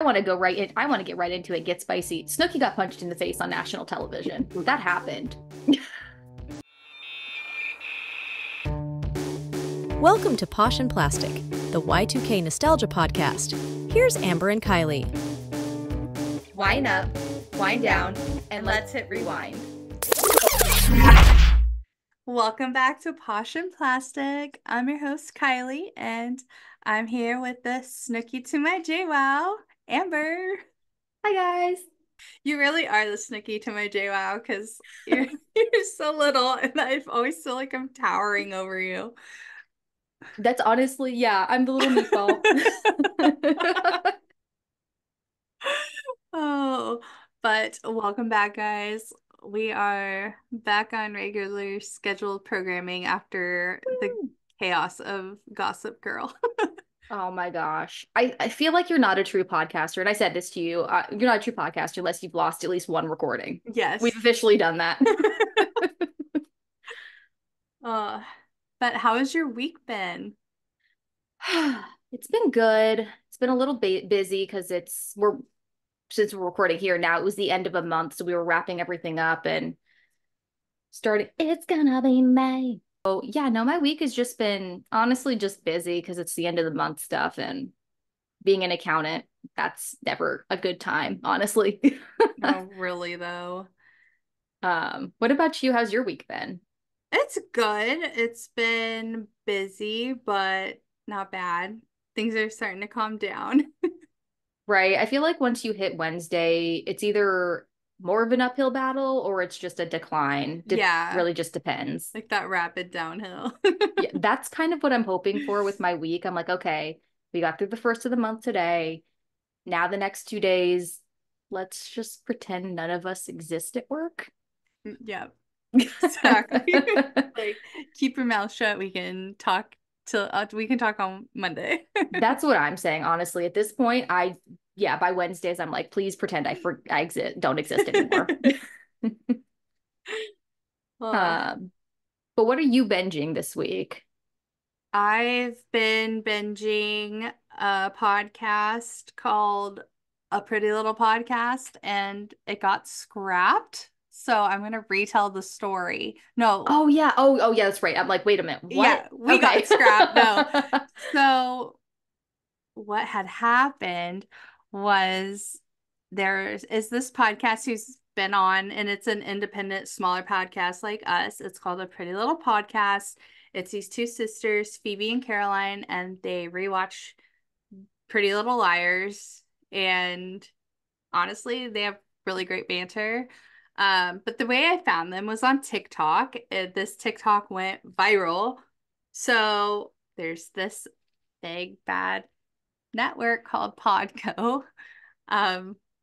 I want to go right in. I want to get right into it. Get spicy. Snooki got punched in the face on national television. That happened. Welcome to Posh Plastic, the Y2K nostalgia podcast. Here's Amber and Kylie. Wind up, wind down, and let's hit rewind. Welcome back to Posh Plastic. I'm your host, Kylie, and I'm here with the Snooki to my JWoww, Amber. Hi, guys. You really are the Snooki to my JWoww because you're so little, and I always feel like I'm towering over you. That's honestly, yeah, I'm the little meatball. Oh, but welcome back, guys. We are back on regular scheduled programming after the chaos of Gossip Girl. Oh my gosh. I feel like you're not a true podcaster. And I said this to you. You're not a true podcaster unless you've lost at least one recording. Yes. We've officially done that. But how has your week been? It's been good. It's been a little busy because since we're recording here now, it was the end of a month, so we were wrapping everything up and starting. It's gonna be May. Oh yeah, no, my week has just been honestly just busy because it's the end of the month stuff, and being an accountant, that's never a good time, honestly. Oh, really though. What about you? How's your week been? It's good. It's been busy, but not bad. Things are starting to calm down. Right. I feel like once you hit Wednesday, it's either more of an uphill battle or it's just a decline. Yeah. Really just depends. Like that rapid downhill. Yeah, that's kind of what I'm hoping for with my week. I'm like, okay, we got through the first of the month today. Now the next 2 days, let's just pretend none of us exist at work. Yeah, exactly. Like, keep your mouth shut. We can talk on Monday. That's what I'm saying, honestly. At this point, by Wednesdays, I'm like, please pretend I don't exist anymore. But what are you binging this week? I've been binging a podcast called A Pretty Little Podcast, and it got scrapped. So I'm gonna retell the story. No. Oh yeah. Oh yeah, that's right. I'm like, wait a minute. What? Yeah, we got scrapped. No. So what had happened was there is this podcast who's been on, and it's an independent, smaller podcast like us. It's called A Pretty Little Podcast. It's these two sisters, Phoebe and Caroline, and they rewatch Pretty Little Liars. And honestly, they have really great banter. But the way I found them was on TikTok. This TikTok went viral. So there's this big bad network called Podco.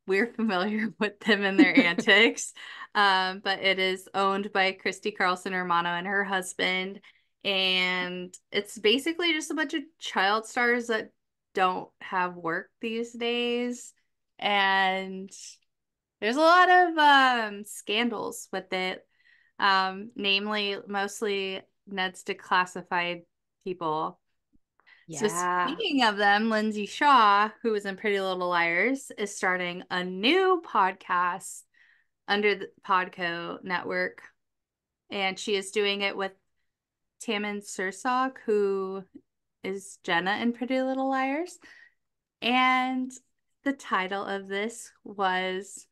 We're familiar with them and their antics. But it is owned by Christy Carlson Romano and her husband. And it's basically just a bunch of child stars that don't have work these days. And there's a lot of scandals with it. Namely, mostly Ned's declassified people. So speaking of them, Lindsay Shaw, who was in Pretty Little Liars, is starting a new podcast under the Podco network. And she is doing it with Tammin Sursok, who is Jenna in Pretty Little Liars. And the title of this was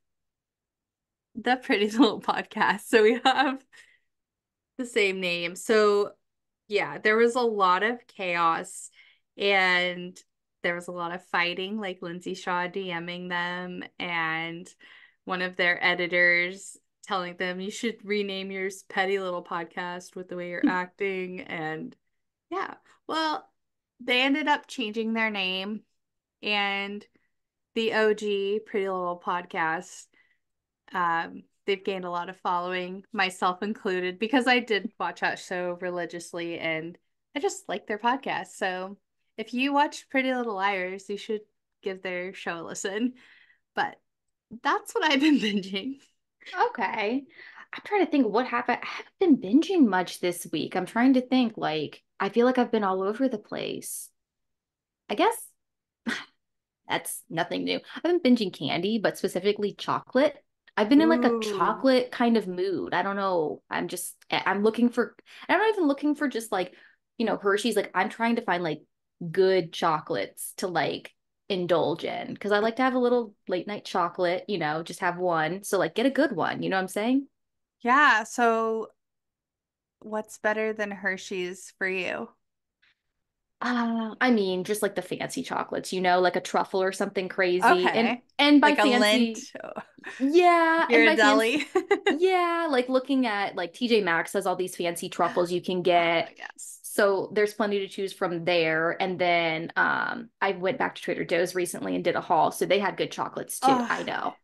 The Pretty Little Podcast. So we have the same name. So yeah, there was a lot of chaos and there was a lot of fighting, like Lindsay Shaw DMing them and one of their editors telling them you should rename your petty little podcast with the way you're acting. And yeah, well, they ended up changing their name, and the OG Pretty Little Podcast, they've gained a lot of following, myself included, because I did watch that show religiously and I just like their podcast. So if you watch Pretty Little Liars, you should give their show a listen. But that's what I've been binging. Okay. I'm trying to think what happened. I haven't been binging much this week. I'm trying to think, like, I feel like I've been all over the place. I guess That's nothing new. I've been binging candy, but specifically chocolate. I've been in like a Ooh. chocolate kind of mood. I don't know. I'm looking for, I'm not even looking for just like, Hershey's. Like I'm trying to find like good chocolates to like indulge in because I like to have a little late night chocolate, just have one. So like get a good one. You know what I'm saying? Yeah. So what's better than Hershey's for you? I mean, just like the fancy chocolates, like a truffle or something crazy. And Okay. and by Like a Lint. fancy, yeah, and by fancy, Ghirardelli. yeah, like looking at like TJ Maxx has all these fancy truffles you can get. Yes. So there's plenty to choose from there. And then I went back to Trader Joe's recently and did a haul. So they had good chocolates too. Oh, I know.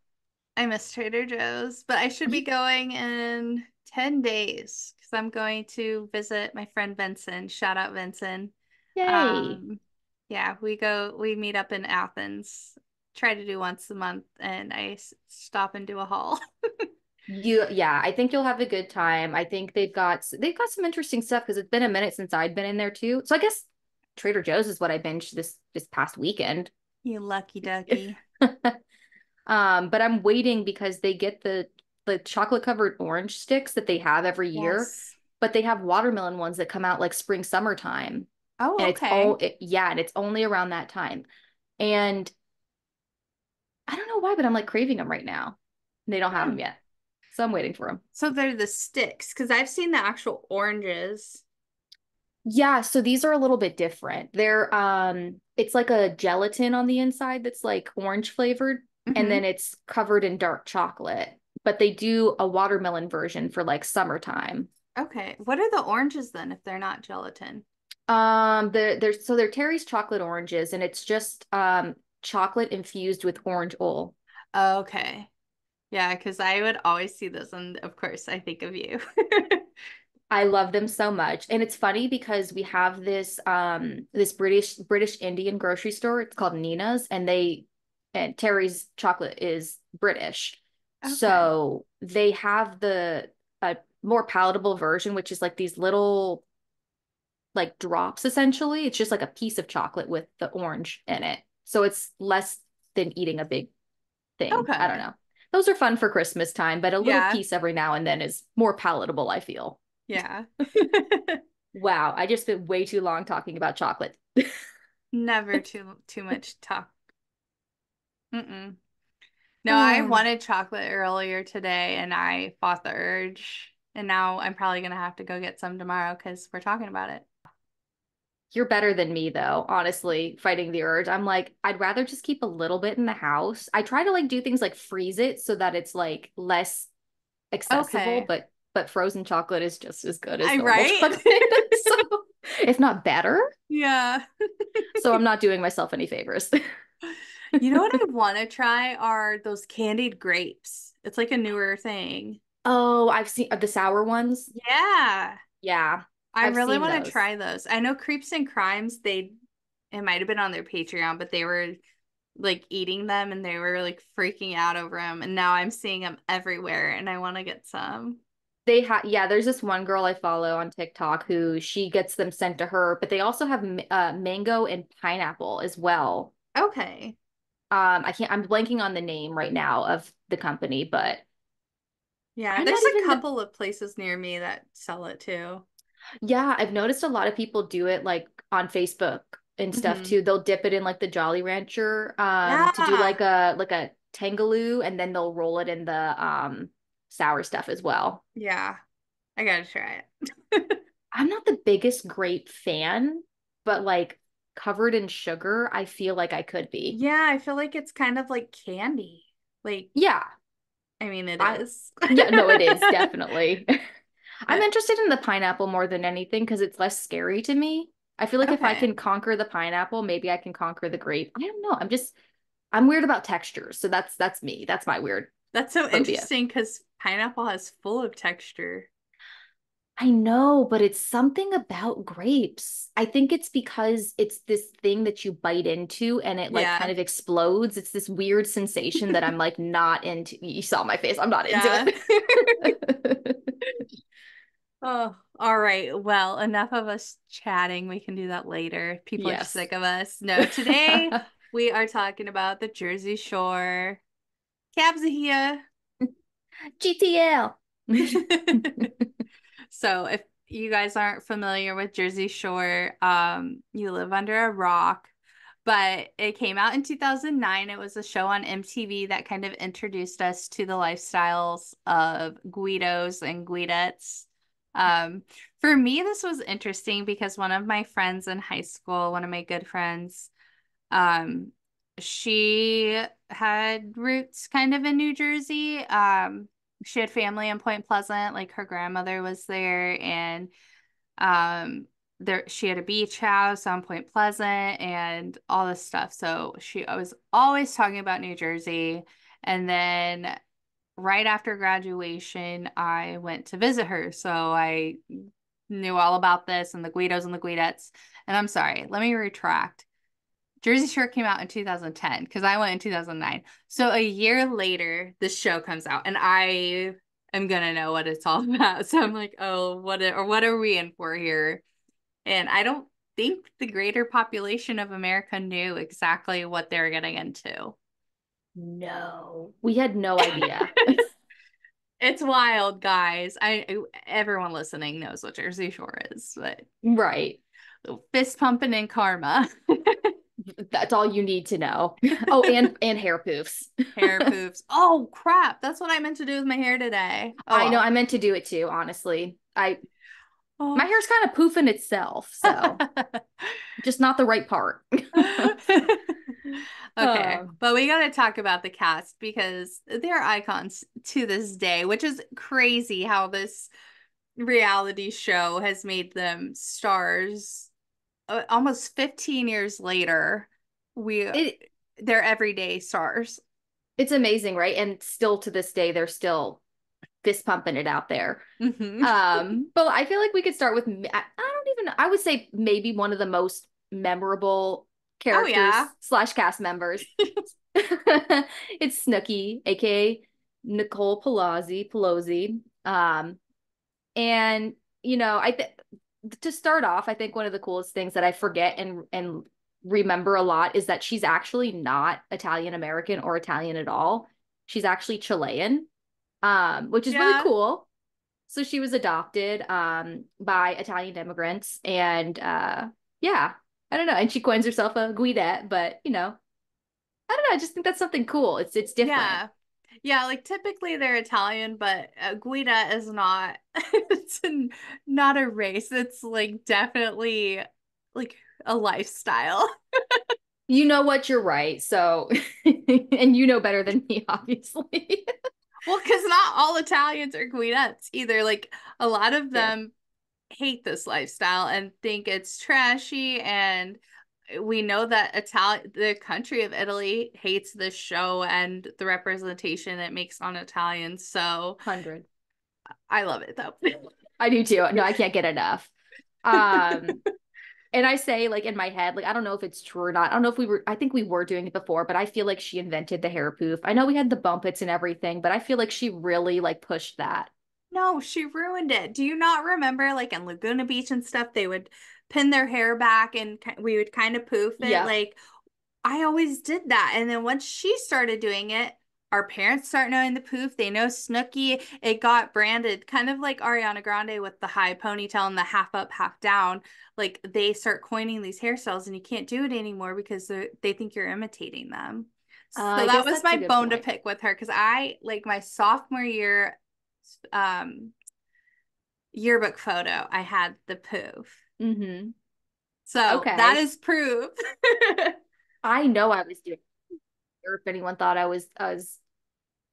I miss Trader Joe's, but I should be Y- going in 10 days because I'm going to visit my friend Vincent. Shout out Vincent. Yay. Um, yeah, we meet up in Athens, try to do once a month, and stop and do a haul. Yeah, I think you'll have a good time. I think they've got some interesting stuff because it's been a minute since I'd been in there too. So I guess Trader Joe's is what I binged this past weekend. You lucky ducky. But I'm waiting because they get the chocolate covered orange sticks that they have every year, Yes. but they have watermelon ones that come out like spring summertime. Oh, And okay. and it's only around that time. And I don't know why, but I'm like craving them right now. And they don't have them Hmm. yet. So I'm waiting for them. So they're the sticks because I've seen the actual oranges. Yeah, so these are a little bit different. They're it's like a gelatin on the inside that's like orange flavored and Hmm. then it's covered in dark chocolate. But they do a watermelon version for like summertime. Okay. What are the oranges then if they're not gelatin? They're Terry's chocolate oranges and it's just chocolate infused with orange oil. Okay. Yeah, because I would always see those, and of course, I think of you. I love them so much. And it's funny because we have this British Indian grocery store. It's called Nina's and Terry's chocolate is British. Okay. So they have the a more palatable version, which is like these little like drops essentially. It's just like a piece of chocolate with the orange in it. So it's less than eating a big thing. I don't Okay. know. Those are fun for Christmas time, but a little Yeah. piece every now and then is more palatable, I feel. Yeah. Wow, I just spent way too long talking about chocolate. Never too much talk. Mm-mm. No, I Oh, wanted chocolate earlier today, and I fought the urge. And now I'm probably gonna have to go get some tomorrow because we're talking about it. you're better than me though, honestly, fighting the urge. I'm like, I'd rather just keep a little bit in the house. I try to like do things like freeze it so that it's like less accessible, Okay. but frozen chocolate is just as good as I normal right? chocolate. So, if not better. Yeah. So I'm not doing myself any favors. You know what I want to try are those candied grapes. It's like a newer thing. Oh, I've seen the sour ones. Yeah. Yeah, I I've really seen want to those. try those. I know Creeps and Crimes, it might have been on their Patreon, but they were like eating them and they were like freaking out over them. And now I'm seeing them everywhere and I want to get some. Yeah, there's this one girl I follow on TikTok who she gets them sent to her, but they also have mango and pineapple as well. Okay. I'm blanking on the name right now of the company, but Yeah, I'm not there's a even the couple of places near me that sell it too. yeah, I've noticed a lot of people do it like on Facebook and stuff Hmm. too. They'll dip it in like the Jolly Rancher to do Yeah. like a tangaloo and then they'll roll it in the sour stuff as well. Yeah. I gotta try it. I'm not the biggest grape fan, but like covered in sugar, I feel like I could be. Yeah, I feel like it's kind of like candy. Like, Yeah, I mean, it I is. yeah, no, it is definitely. I'm But interested in the pineapple more than anything because it's less scary to me. I feel like if I okay. can conquer the pineapple, maybe I can conquer the grape. I don't know. I'm weird about textures. So that's me. That's my weird That's so phobia. interesting because pineapple has full of texture. I know, but it's something about grapes. I think it's because it's this thing that you bite into and it like kind Yeah. of explodes. It's this weird sensation that I'm like not into. You saw my face. I'm not into Yeah. it. Oh, all right. Well, enough of us chatting. We can do that later. People are Yes. sick of us. No, today We are talking about the Jersey Shore. Cabs here. GTL. So if you guys aren't familiar with Jersey Shore, you live under a rock. But it came out in 2009. It was a show on MTV that kind of introduced us to the lifestyles of Guidos and Guidettes. For me, this was interesting because one of my friends in high school, one of my good friends, she had roots kind of in New Jersey. She had family in Point Pleasant, like her grandmother was there, and there she had a beach house on Point Pleasant and all this stuff. So I was always talking about New Jersey. And then right after graduation, I went to visit her. So I knew all about this and the Guidos and the Guidettes. And I'm sorry, let me retract. Jersey Shore came out in 2010 because I went in 2009. So a year later, this show comes out and I am gonna know what it's all about. So I'm like, oh, what are we in for here? And I don't think the greater population of America knew exactly what they were getting into. No, we had no idea. It's wild, guys. Everyone listening knows what Jersey Shore is, but Right. fist pumping and karma. That's all you need to know. Oh, and hair poofs. Hair poofs. Oh crap. That's what I meant to do with my hair today. Oh I know, well. I meant to do it too, honestly. My Oh. hair's kind of poofing itself, so just not the right part. Okay, but we got to talk about the cast because they're icons to this day, which is crazy how this reality show has made them stars. Almost 15 years later, it they're everyday stars. it's amazing, right? And still to this day, they're still fist pumping it out there. Mm-hmm. But I feel like we could start with I don't even know. I would say maybe one of the most memorable Oh characters yeah. slash cast members. It's Snooki, aka Nicole Pelosi. And I think to start off, I think one of the coolest things that I forget and remember a lot is that she's actually not Italian American or Italian at all. She's actually Chilean, which is really Yeah. cool. So she was adopted by Italian immigrants, and yeah, I don't know. And she coins herself a Guidette, but I don't know. I just think that's something cool. It's different. Yeah. Yeah, like typically they're Italian, but Guida is not it's not a race. It's like definitely like a lifestyle. You know what? You're right. So, and you know better than me, obviously. Well, because not all Italians are Guidettes either. Like a lot of True. them hate this lifestyle and think it's trashy, and we know that the country of Italy hates this show and the representation it makes on Italians. So 100. I love it though. I do too. No, I can't get enough. Um, and I say, like, in my head, like, I don't know if it's true or not. I don't know if I think we were doing it before, but I feel like she invented the hair poof. I know we had the bumpets and everything, but I feel like she really like pushed that. No, she ruined it. Do you not remember, like in Laguna Beach and stuff, they would pin their hair back and we would kind of poof it? Yep. Like, I always did that. And then once she started doing it, our parents start knowing the poof. They know Snooki. It got branded kind of like Ariana Grande with the high ponytail and the half up, half down. Like, they start coining these hairstyles and you can't do it anymore because they think you're imitating them. So I that guess was that's a my good bone to point. pick with her because I, like, my sophomore year yearbook photo, I had the poof. Mm-hmm. So that Okay. is proof. I know I was doing it, or if anyone thought I was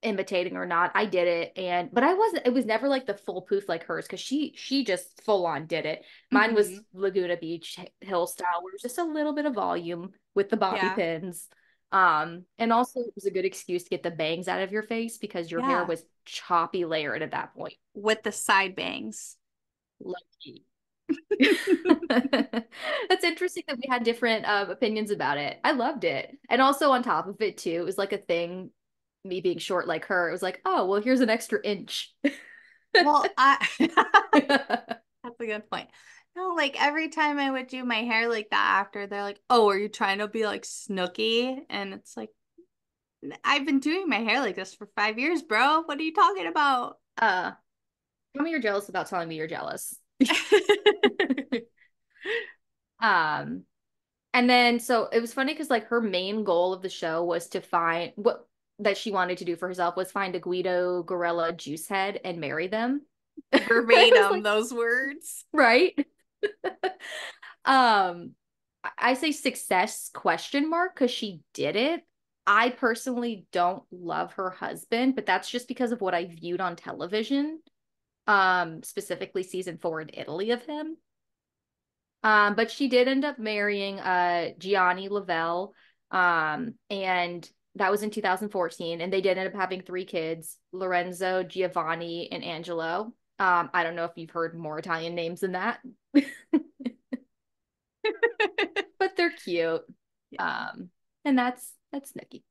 imitating or not, I did it. But I wasn't, it was never like the full poof like hers, because she just full on did it. Mine Hmm. was Laguna Beach hill style, where it was just a little bit of volume with the bobby Yeah. pins. And also it was a good excuse to get the bangs out of your face because your hair Yeah. was choppy layered at that point. With the side bangs. Lucky. That's interesting that we had different opinions about it. I loved it. And also on top of it too, it was like a thing, me being short like her, it was like, oh, well, here's an extra inch. Well, that's a good point. No, like every time I would do my hair like that after, they're like, "Oh, are you trying to be like Snooki?" And it's like, I've been doing my hair like this for 5 years, bro. What are you talking about? Uh, tell me you're jealous without telling me you're jealous. Um, and then so it was funny because like her main goal of the show was to find what that she wanted to do for herself was find a Guido gorilla juice head and marry them. I was Verbatim, like, those words. right? Um, I say success question mark because she did it. I personally don't love her husband, but that's just because of what I viewed on television, specifically season 4 in Italy of him. But she did end up marrying Gianni Lavelle. And that was in 2014. And they did end up having 3 kids, Lorenzo, Giovanni, and Angelo. I don't know if you've heard more Italian names than that. But they're cute. Yeah. And that's Nikki.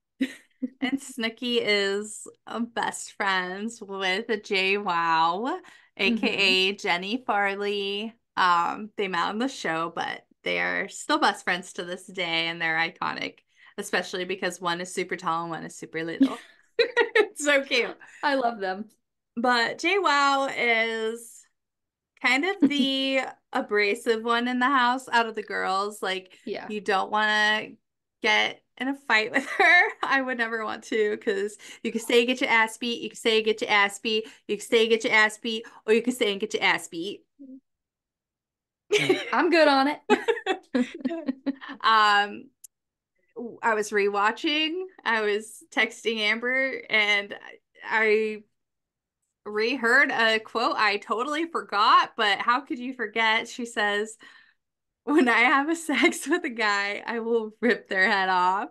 And Snooki is best friends with JWoww, Hmm. aka Jenny Farley. They met on the show, but they are still best friends to this day, and they're iconic, especially because one is super tall and one is super little. It's so cute. I love them. But JWoww is kind of the abrasive one in the house out of the girls. Like, Yeah. you don't want to get in a fight with her. I would never want to, because you can stay and get your ass beat, you can stay and get your ass beat, you can stay and get your ass beat, or you can stay and get your ass beat. I'm good on it. um I was rewatching, I was texting Amber, and I reheard a quote I totally forgot, but how could you forget? She says, "When I have a sex with a guy, I will rip their head off."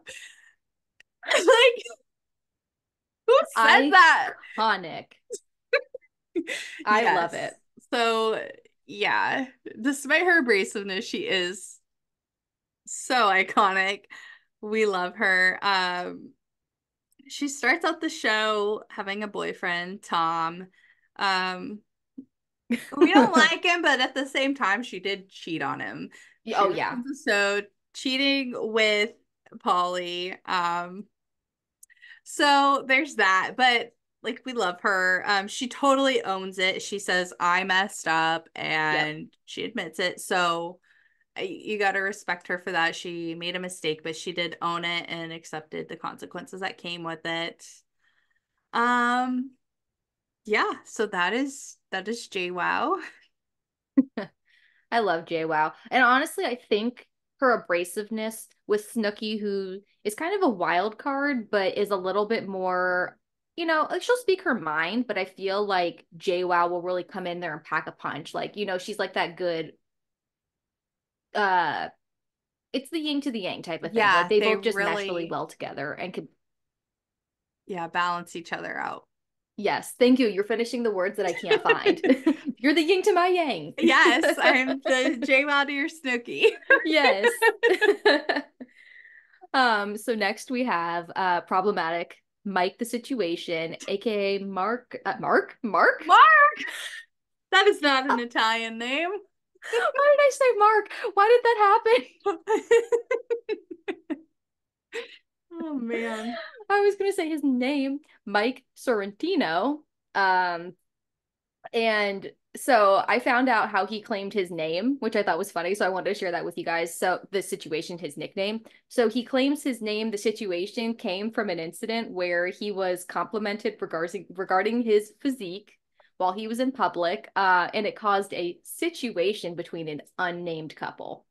Like, who said that? Iconic. I love Yes. it. So, yeah, despite her abrasiveness, she is so iconic. We love her. She starts out the show having a boyfriend, Tom. Um, we don't like him, but at the same time, she did cheat on him. She Oh yeah. opens the show cheating with Pauly. So there's that. But like, we love her. She totally owns it. She says, "I messed up," Yep. and she admits it. So you got to respect her for that. She made a mistake, but she did own it and accepted the consequences that came with it. Um, yeah, so that is JWoww. I love JWoww. And honestly, I think her abrasiveness with Snooki, who is kind of a wild card, but is a little bit more, like she'll speak her mind, but I feel like JWoww will really come in there and pack a punch. Like, she's like that good, uh, it's the yin to the yang type of thing. Like Yeah, they they both just mesh really really, well together and could, yeah, balance each other out. yes, thank you. You're finishing the words that I can't find. You're the yin to my yang. Yes, I'm the JWoww to your Snooki. Yes. So next we have problematic Mike the Situation, aka Mark. Mark? Mark? Mark! That is not an Italian name. Why did I say Mark? Why did that Oh happen? man. I was gonna say his name, Mike Sorrentino. Um, And so I found out how he claimed his name, which I thought was funny. So I wanted to share that with you guys. So the situation, his nickname. So he claims his name, the situation came from an incident where he was complimented regarding his physique while he was in public, and it caused a situation between an unnamed couple.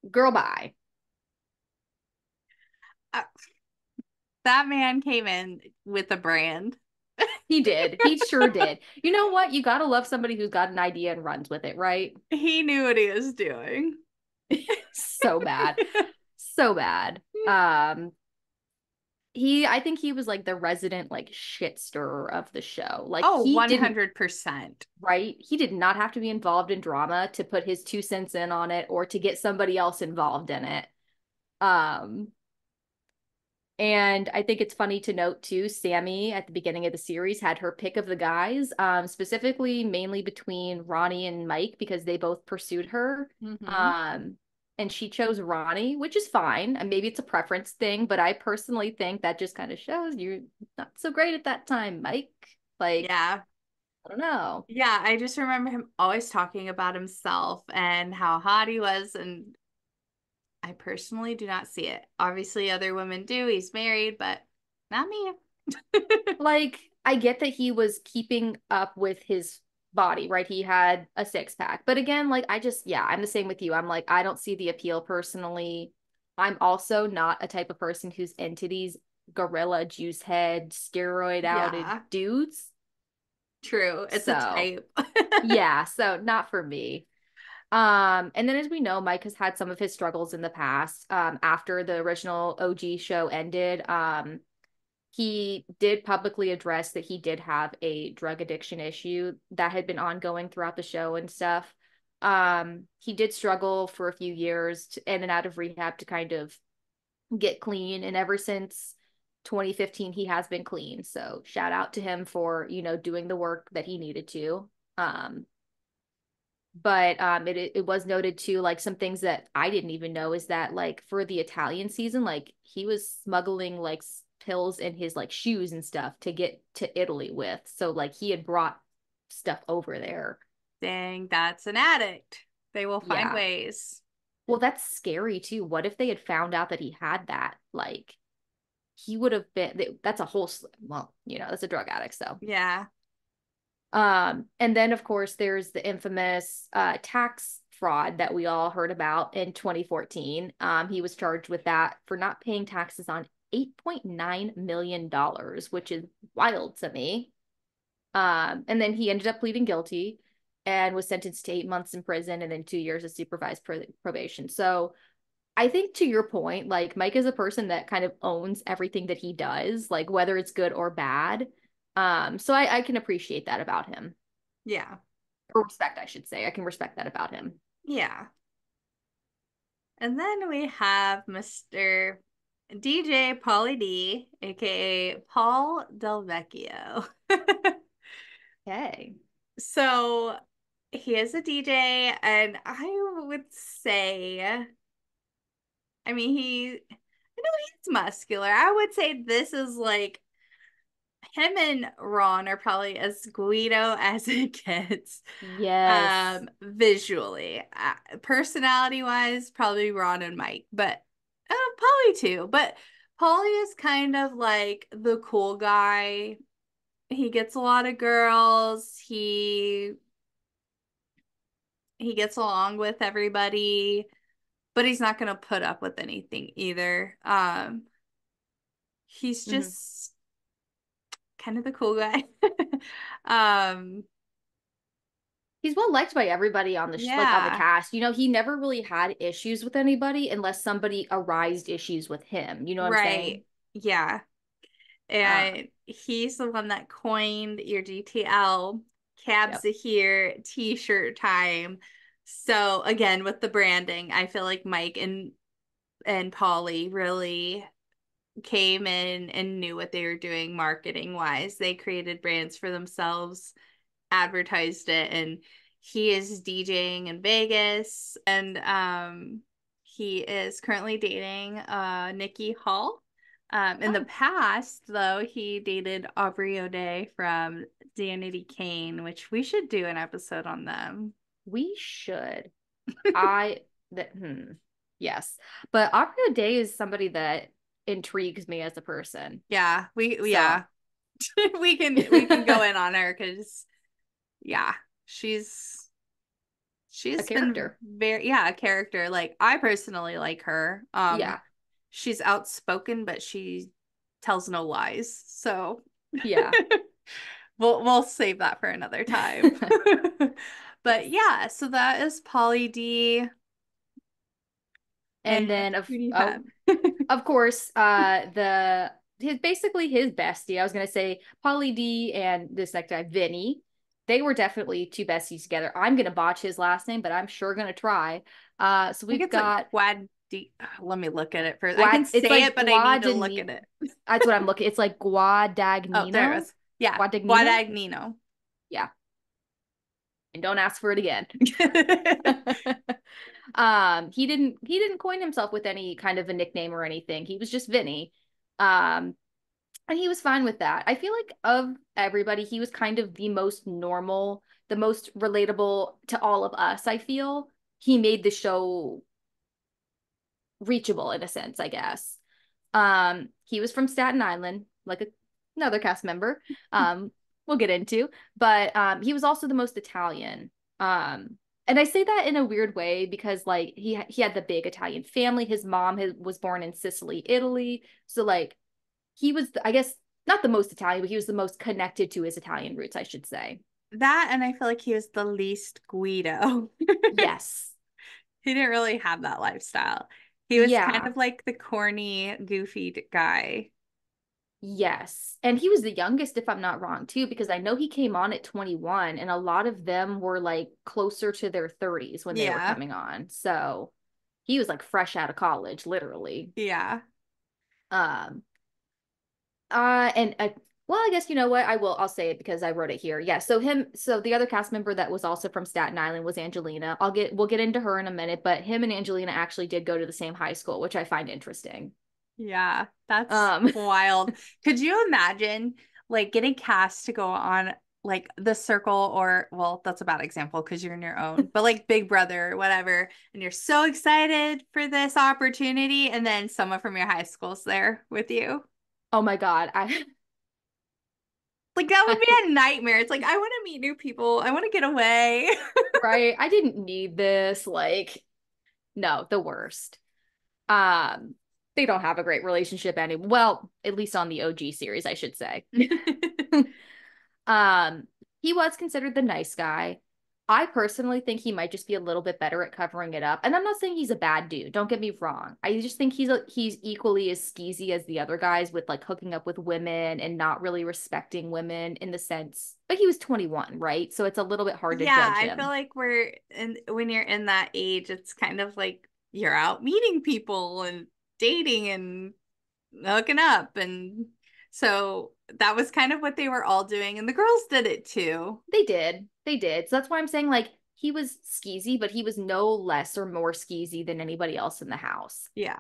Girl, bye. Uh, that man came in with a brand. He did. He sure did. You know what? You gotta love somebody who's got an idea and runs with it, right? He knew what he was doing. So bad. So bad. I think he was like the resident like shit stirrer of the show. Like Oh, he didn't, 100%. right? He did not have to be involved in drama to put his 2 cents in on it or to get somebody else involved in it. Um And I think it's funny to note too, Sammi at the beginning of the series had her pick of the guys, specifically mainly between Ronnie and Mike because they both pursued her. Mm-hmm. Um, and she chose Ronnie, which is fine. And maybe it's a preference thing, but I personally think that just kind of shows you're not so great at that time, Mike. Like, Yeah. I don't know. Yeah, I just remember him always talking about himself and how hot he was, and I personally do not see it. Obviously, other women do. He's married, but not me. Like, I get that he was keeping up with his body, right? He had a six pack. But again, like, yeah, I'm the same with you. I'm like, I don't see the appeal personally. I'm also not a type of person who's into these gorilla juice head, steroid outed Yeah, dudes. true. It's a So, type. yeah, so not for me. And then as we know, Mike has had some of his struggles in the past. After the original OG show ended, he did publicly address that he did have a drug addiction issue that had been ongoing throughout the show and stuff. He did struggle for a few years in and out of rehab to kind of get clean, and ever since 2015 he has been clean. So shout out to him for, doing the work that he needed to. Um, but it was noted too, like some things that I didn't even know is that like for the Italian season, like he was smuggling like pills in his like shoes and stuff to get to Italy with. So like he had brought stuff over there. Dang, that's an addict. They will find Yeah. ways. Well, that's scary too. What if they had found out that he had that? Like he would have been, that's a whole, well, that's a drug addict. So Yeah. And then of course there's the infamous tax fraud that we all heard about in 2014. He was charged with that for not paying taxes on $8.9 million, which is wild to me. And then he ended up pleading guilty and was sentenced to 8 months in prison and then 2 years of supervised probation. So I think to your point, like Mike is a person that kind of owns everything that he does, like whether it's good or bad. So I can appreciate that about him. Yeah. Or respect, I should say. I can respect that about him. Yeah. And then we have Mr. DJ Pauly D, aka Paul Del Vecchio. Okay. So he is a DJ, and I would say, I mean, I know he's muscular. I would say this is like him and Ron are probably as Guido as it gets. Yes. Visually, personality wise, probably Ron and Mike, but Pauly too. But Pauly is kind of like the cool guy. He gets a lot of girls. He gets along with everybody, but he's not gonna put up with anything either. He's Hmm. just kind of the cool guy. um, He's well liked by everybody on the like on the yeah, cast. He never really had issues with anybody unless somebody arised issues with him. You know what I'm right. saying? Yeah. Uh, And he's the one that coined your GTL cabs yep. are here t-shirt time. So again, with the branding, I feel like Mike and Pauly really came in and knew what they were doing marketing wise. They created brands for themselves, advertised it, and he is DJing in Vegas, and he is currently dating Nikki Hall. In the Oh, past, though, he dated Aubrey O'Day from Danity Kane, which we should do an episode on them. we should. I that yes. But Akira Day is somebody that intrigues me as a person. Yeah, So we can go in on her because yeah, she's a she's been character. very a character. Like I personally like her. Yeah. She's outspoken, but she tells no lies. So Yeah. we'll save that for another time. But Yes. yeah, so that is Pauly D. And And then who do you have? oh, of course, his basically his bestie. I was gonna say Pauly D and this next guy, Vinny. They were definitely two besties together. I'm gonna botch his last name, but I'm sure gonna try. So I think we've it's like got Quad Let me look at it first. I can It's say like it, but I need to look at it. That's what I'm looking. It's like Oh, there it Guadagnino. was. Yeah. Guadagnino? Guadagnino. Yeah. And don't ask for it again. He didn't coin himself with any kind of a nickname or anything. He was just Vinny. Um, and he was fine with that. I feel like of everybody, he was kind of the most normal, the most relatable to all of us. I feel he made the show reachable in a sense, I guess. He was from Staten Island, like another cast member. Um, we'll get into, but he was also the most Italian. And I say that in a weird way because like he had the big Italian family. His mom was born in Sicily, Italy. So like he was, I guess, not the most Italian, but he was the most connected to his Italian roots, I should say. That, and I feel like he was the least Guido. Yes. He didn't really have that lifestyle. He was kind Yeah. of like the corny, goofy guy. Yes. And he was the youngest, if I'm not wrong, too, because I know he came on at 21, and a lot of them were like closer to their 30s when they were Yeah. coming on. So he was like fresh out of college, literally. Yeah. Um, and well, I guess you know what? I'll say it because I wrote it here. Yeah. So the other cast member that was also from Staten Island was Angelina. We'll get into her in a minute, but him and Angelina actually did go to the same high school, which I find interesting. Yeah. That's Um, wild. Could you imagine like getting cast to go on like The Circle, or well, that's a bad example because you're in your own, but like Big Brother or whatever, and you're so excited for this opportunity, and then someone from your high school's there with you? oh my God. I Like that would be a nightmare. It's like I want to meet new people. I want to get away. right. I didn't need this. Like, no, the worst. Um, they don't have a great relationship anymore. Well, at least on the OG series, I should say. Um, he was considered the nice guy. I personally think he might just be a little bit better at covering it up. And I'm not saying he's a bad dude. Don't get me wrong. I just think he's equally as skeezy as the other guys with like hooking up with women and not really respecting women in the sense. But he was 21, right? So it's a little bit hard to Yeah, judge I feel him. like when you're in that age, it's kind of like you're out meeting people and dating and hooking up. And so that was kind of what they were all doing. And the girls did it too. They did. They did. So that's why I'm saying like he was skeezy, but he was no less or more skeezy than anybody else in the house, Yeah.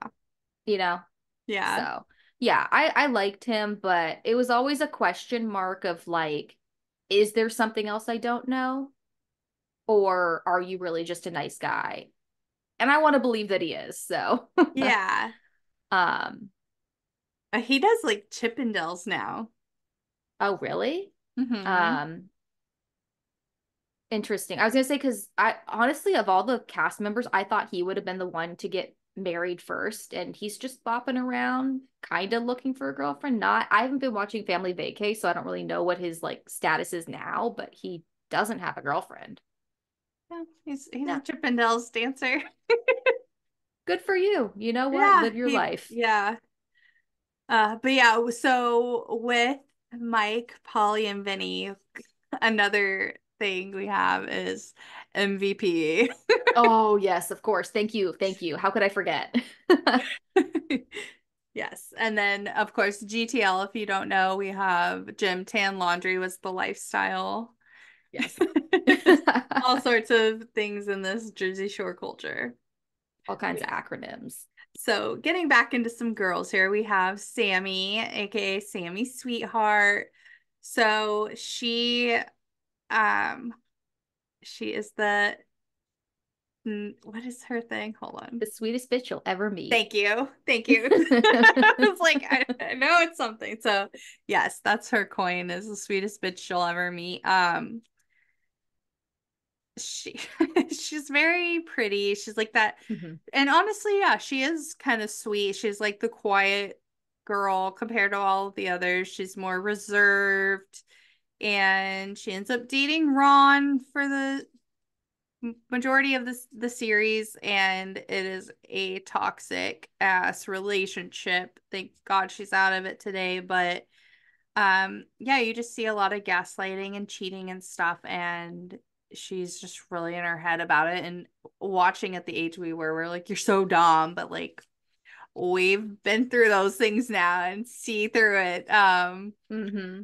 you know? Yeah. So yeah, I liked him, but it was always a question mark of like, is there something else I don't know? Or are you really just a nice guy? And I want to believe that he is. So Yeah. um He does like Chippendales now. oh really? Hmm. Um Interesting. I was gonna say because I honestly of all the cast members, I thought he would have been the one to get married first, and he's just bopping around, kind of looking for a girlfriend. Not, I haven't been watching Family Vacay, so I don't really know what his like status is now, but he doesn't have a girlfriend. Yeah, he's a Yeah, Chippendales dancer. good for you. You know what? Yeah, Live your life. yeah. But yeah, so with Mike, Polly, and Vinny, another thing we have is MVP. Oh yes, of course. Thank you, thank you. How could I forget? Yes. And then of course GTL, if you don't know, we have Gym Tan Laundry was the lifestyle. Yes. All sorts of things in this Jersey Shore culture. All kinds of Yeah. acronyms. So getting back into some girls here, we have Sammi, aka Sammi Sweetheart. So um she is what is her thing? Hold on. The sweetest bitch you'll ever meet. Thank you. Thank you. I was like, I know it's something. So yes, that's her coin, is the sweetest bitch you'll ever meet. She she's very pretty. She's like that. Mhm. And honestly, yeah, she is kind of sweet. She's like the quiet girl compared to all of the others. She's more reserved, and she ends up dating RAHN for the majority of the series, and it is a toxic ass relationship. Thank God she's out of it today, but yeah, you just see a lot of gaslighting and cheating and stuff, and she's just really in her head about it. And watching at the age we were, we're like, you're so dumb, but like we've been through those things now and see through it. Mm-hmm.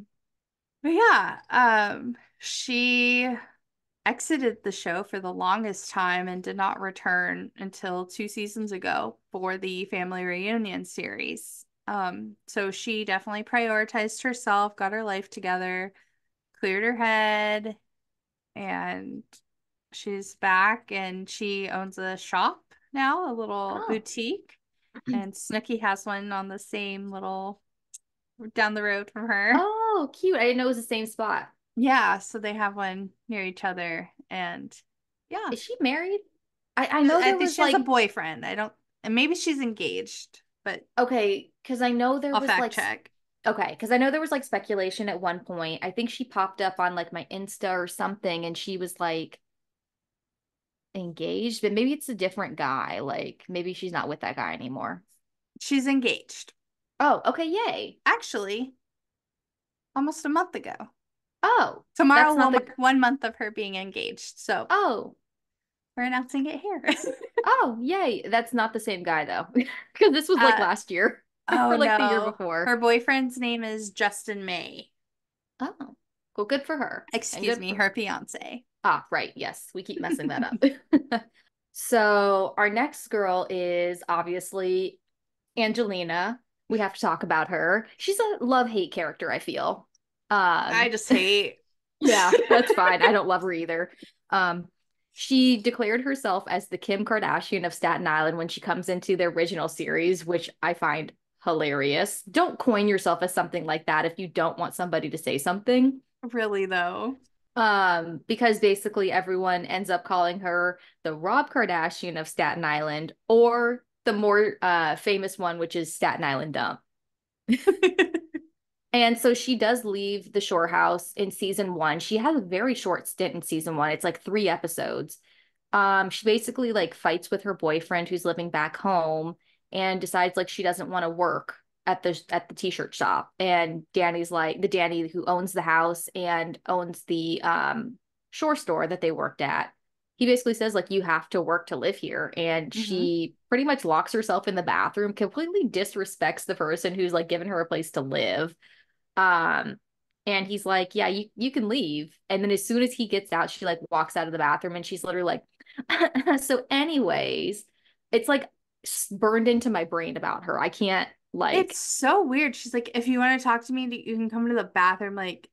But yeah, she exited the show for the longest time and did not return until 2 seasons ago for the family reunion series. So she definitely prioritized herself, got her life together, cleared her head, and she's back and she owns a shop now, a little Oh. boutique. And Snooki has one on the same little down the road from her. Oh, cute. I didn't know it was the same spot. Yeah, so they have one near each other. And yeah, Is she married? I know I there think was she has a like, boyfriend. I don't, and maybe she's engaged, but okay, because I know there I'll was fact like, check. okay, because I know there was like speculation at one point. I think she popped up on like my Insta or something and she was like engaged, but maybe it's a different guy. Like maybe she's not with that guy anymore. She's engaged. Oh, okay, yay. Actually, almost a month ago. Oh, Tomorrow that's not will the, mark 1 month of her being engaged. So oh, we're announcing it here. oh, yay. That's not the same guy though, because this was like uh, last year oh or like the year no. before. Her boyfriend's name is Justin May. Oh, well, good for her and Excuse good me, for, her fiance. ah, right. Yes, we keep messing that up. So our next girl is obviously Angelina. We have to talk about her. She's a love-hate character, I feel. I Um, just hate. yeah, that's fine. I don't love her either. Um, she declared herself as the Kim Kardashian of Staten Island when she comes into the original series, which I find hilarious. Don't coin yourself as something like that if you don't want somebody to say something. Really though. Because basically everyone ends up calling her the Rob Kardashian of Staten Island, or the more famous one, which is Staten Island Dump. And so she does leave the shore house in season one. She has a very short stint in season one. It's like 3 episodes. She basically like fights with her boyfriend who's living back home and decides like she doesn't want to work at the t-shirt shop. And Danny's like the Danny who owns the house and owns the shore store that they worked at. He basically says like you have to work to live here. And hmm she pretty much locks herself in the bathroom, completely disrespects the person who's like given her a place to live. Um, and he's like, yeah, you can leave. And then as soon as he gets out, she like walks out of the bathroom and she's literally like, so anyways, it's like burned into my brain about her. I can't It's like, so weird. She's like, if you want to talk to me, you can come to the bathroom. Like,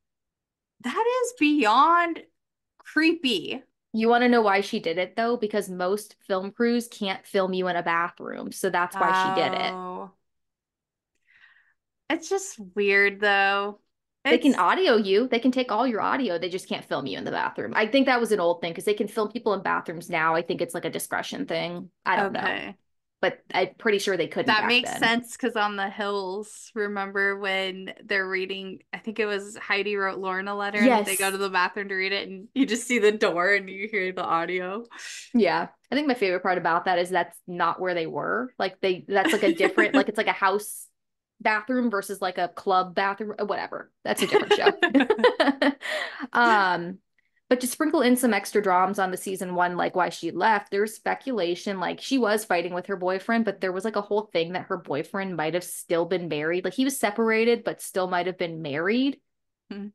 that is beyond creepy. you want to know why she did it though? Because most film crews can't film you in a bathroom. So that's why she did it. Oh, it's just weird though. They can It's audio you. They can take all your audio. They just can't film you in the bathroom. I think that was an old thing because they can film people in bathrooms now. I think it's like a discretion thing. I don't know. okay. But I'm pretty sure they couldn't That back makes then. sense because on the hills, remember when they're reading, I think it was Heidi wrote Lauren a letter and they go Yes. to the bathroom to read it and you just see the door and you hear the audio. Yeah. I think my favorite part about that is that's not where they were. Like that's like a different, like it's like a house bathroom versus like a club bathroom, whatever. That's a different show. um, but to sprinkle in some extra dramas on the season one, like why she left, there's speculation like she was fighting with her boyfriend, but there was like a whole thing that her boyfriend might have still been married. Like he was separated, but still might have been married. hmm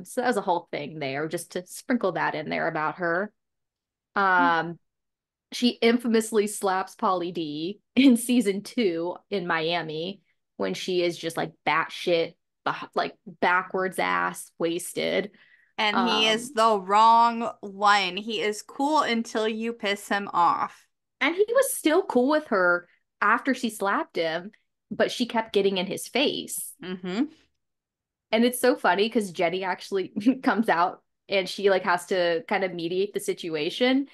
So that was a whole thing there, just to sprinkle that in there about her. Um, she infamously slaps Pauly D in season two in Miami when she is just like batshit, like backwards ass wasted. And he is Um, the wrong one. He is cool until you piss him off. and he was still cool with her after she slapped him, but she kept getting in his face. hmm And it's so funny because Jenny actually comes out and she like has to kind of mediate the situation.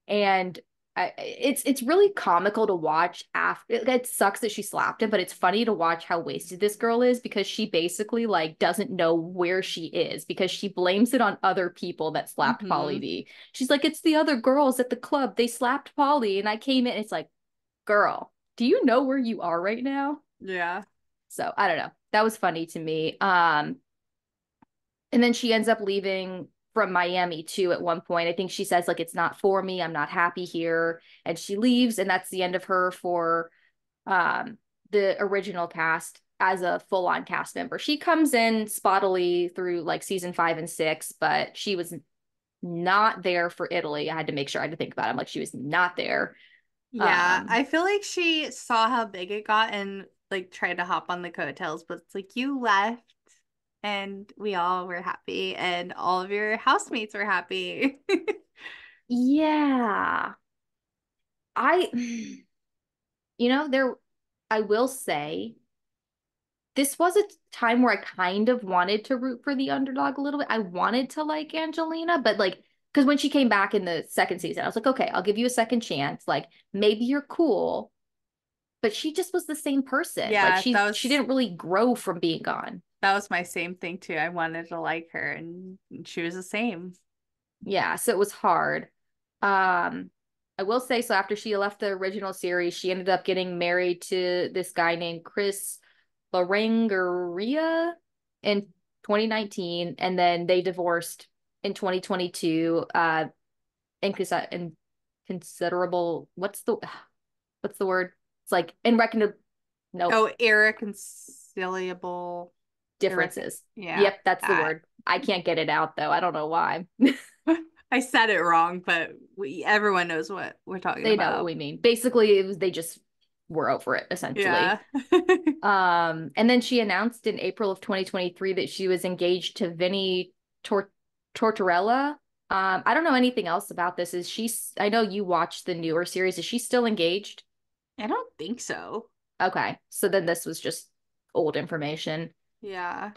And it's really comical to watch after. It sucks that she slapped him, but it's funny to watch how wasted this girl is because she basically like doesn't know where she is because she blames it on other people that slapped Pauly hmm D. She's like, it's the other girls at the club. They slapped Pauly, and I came in. It's like, girl, do you know where you are right now? Yeah. So I don't know. That was funny to me. And then she ends up leaving from Miami too at one point. I think she says like it's not for me. I'm not happy here. And she leaves, and that's the end of her for the original cast as a full-on cast member. She comes in spottily through like season 5 and 6, but she was not there for Italy. I had to make sure I had to think about it. I'm like, she was not there. Yeah, I feel like she saw how big it got and like tried to hop on the coattails, but it's like you left and we all were happy and all of your housemates were happy. Yeah. I there I will say this was a time where I kind of wanted to root for the underdog a little bit. I wanted to like Angelina, but like, because when she came back in the second season, I was like, okay, I'll give you a second chance. Like, maybe you're cool, but she just was the same person. Like, Yeah, she didn't really grow from being gone. that was my same thing too. I wanted to like her and she was the same. Yeah, so it was hard. I will say, so after she left the original series, she ended up getting married to this guy named Chris Larangaria in 2019, and then they divorced in 2022. In considerable, what's the word? It's like irreconcilable, nope, Oh, irreconcilable. differences. Yeah. Yep, that's the word. I can't get it out though. I don't know why. I said it wrong, but everyone knows what we're talking They know what about. we mean. Basically, they just were over it essentially. Yeah. And then she announced in April of 2023 that she was engaged to Vinny Tortorella. I don't know anything else about this. I know you watched the newer series. Is she still engaged? I don't think so. Okay. So then this was just old information. Yeah.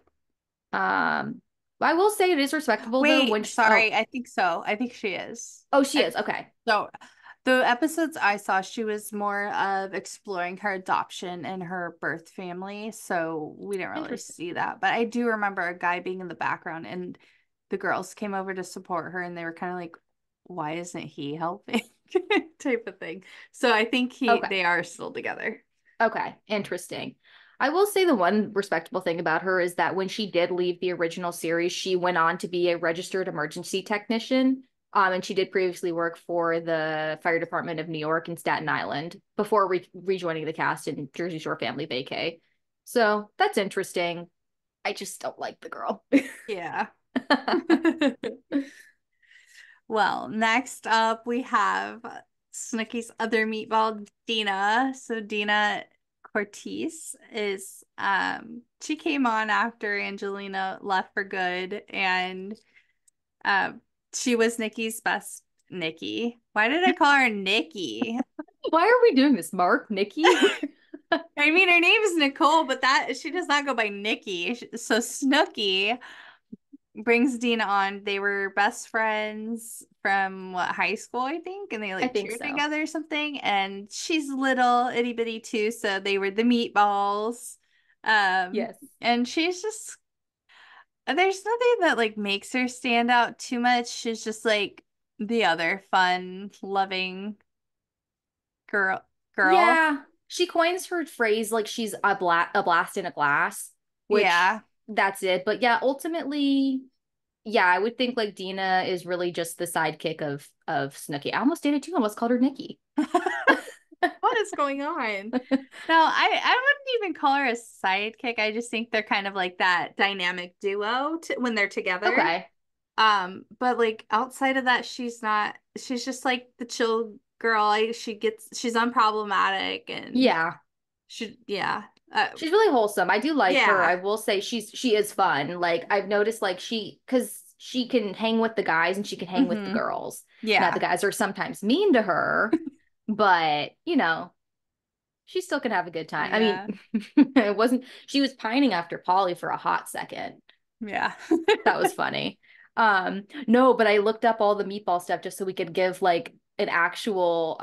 Um, I will say it is respectable though when Wait, sorry. I think so. I think she is. she is. Okay. So the episodes I saw, she was more of exploring her adoption and her birth family. So we didn't really Interesting. see that. But I do remember a guy being in the background and the girls came over to support her and they were kind of like, why isn't he helping? type of thing. So I think Okay. they are still together. Okay, interesting. I will say the one respectable thing about her is that when she did leave the original series, she went on to be a registered emergency technician. And she did previously work for the fire department of New York and Staten Island before rejoining the cast in Jersey Shore Family Vacay. So that's interesting. I just don't like the girl. Yeah. Well, next up we have Snooki's other meatball, Deena. So Deena Cortese is she came on after Angelina left for good and she was Nikki's best Nikki. Why did I call her Nikki? Why are we doing this, Mark? Nikki? I mean her name is Nicole, but that she does not go by Nikki. So Snooki brings Deena on. They were best friends from what, high school, I think, and they I like think cheered so. together or something. And she's little itty bitty too, so they were the meatballs. Yes. And she's just there's nothing that like makes her stand out too much. She's just like the other fun, loving girl. Girl. Yeah, she coins her phrase like she's a blast in a glass, which Yeah. that's it. But yeah, ultimately, yeah, I would think like Deena is really just the sidekick of Snooki. I almost did it too. I almost called her Nikki. What is going on? No, I wouldn't even call her a sidekick. I just think they're kind of like that dynamic duo when they're together. Okay. But like outside of that, she's just like the chill girl. She's unproblematic and Yeah. yeah. She's really wholesome. I do like her. Yeah. I will say she is fun. Like I've noticed like because she can hang with the guys and she can hang with the Mm-hmm. girls. Now the Yeah. guys are sometimes mean to her, but she still can have a good time. I Yeah. mean, it wasn't, she was pining after Pauly for a hot second. Yeah. That was funny. No, but I looked up all the meatball stuff just so we could give like an actual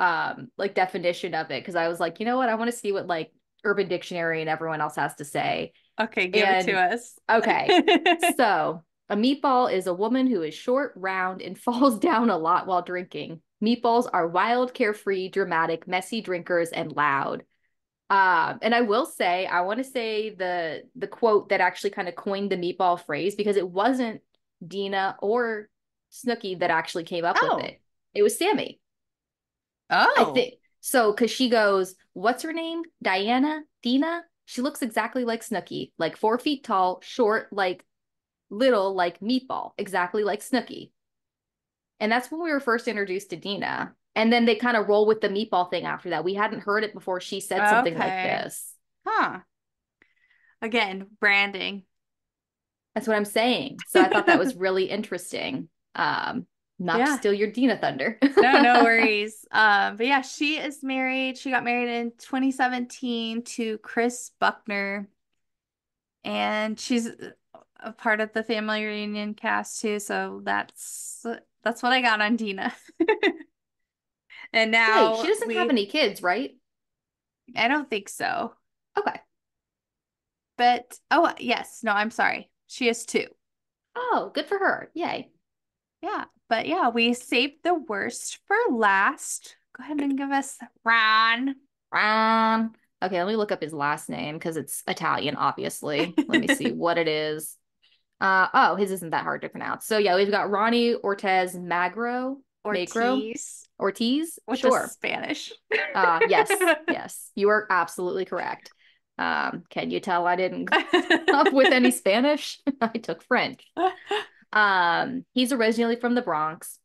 like definition of it because I was like, you know what? I want to see what like Urban Dictionary and everyone else has to say. Okay, give it to And us. okay, so a meatball is a woman who is short, round, and falls down a lot while drinking. Meatballs are wild, carefree, dramatic, messy drinkers, and loud. And I will say, I want to say the quote that actually kind of coined the meatball phrase because it wasn't Deena or Snooki that actually came up with Oh. it. It was Sammi. I Oh. think so, because she goes, what's her name? Deena? She looks exactly like Snooki, like 4 feet tall, short, like little, like Meatball, exactly like Snooki. And that's when we were first introduced to Deena. And then they kind of roll with the Meatball thing after that. We hadn't heard it before she said something like Okay. this. Huh. Again, branding. That's what I'm saying. So I thought that was really interesting. Not to Yeah. steal your Deena thunder. No, no worries. But yeah, she is married. She got married in 2017 to Chris Buckner, and she's a part of the family reunion cast too. So that's what I got on Deena. And Wait, she now doesn't have any kids, right? I don't think so. Okay. But oh yes, no, I'm sorry. She has two. Oh, good for her. Yay. Yeah, but yeah, we saved the worst for last. Go ahead and give us RAHN. Okay, let me look up his last name because it's Italian, obviously. Let me see what it is. Oh, his isn't that hard to pronounce. So yeah, we've got Ronnie Ortez Magro, Ortiz, Ortiz. which is Sure. Spanish. Yes, you are absolutely correct. Can you tell I didn't come up with any Spanish? I took French. He's originally from the Bronx.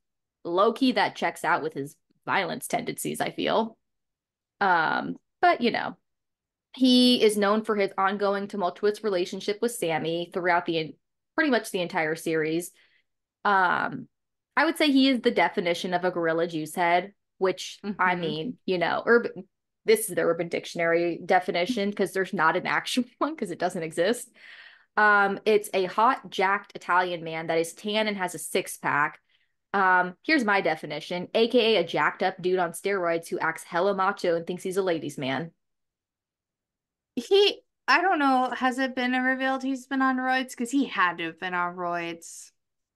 Low key, that checks out with his violence tendencies, I feel. But he is known for his ongoing tumultuous relationship with Sammi throughout the pretty much the entire series. I would say he is the definition of a gorilla juice head, which I Hmm. mean, urban. This is the Urban Dictionary definition because there's not an actual one because it doesn't exist. It's a hot, jacked Italian man that is tan and has a six pack. Here's my definition, aka a jacked up dude on steroids who acts hella macho and thinks he's a ladies' man. I don't know, has it been revealed he's been on roids? Because he had to have been on roids.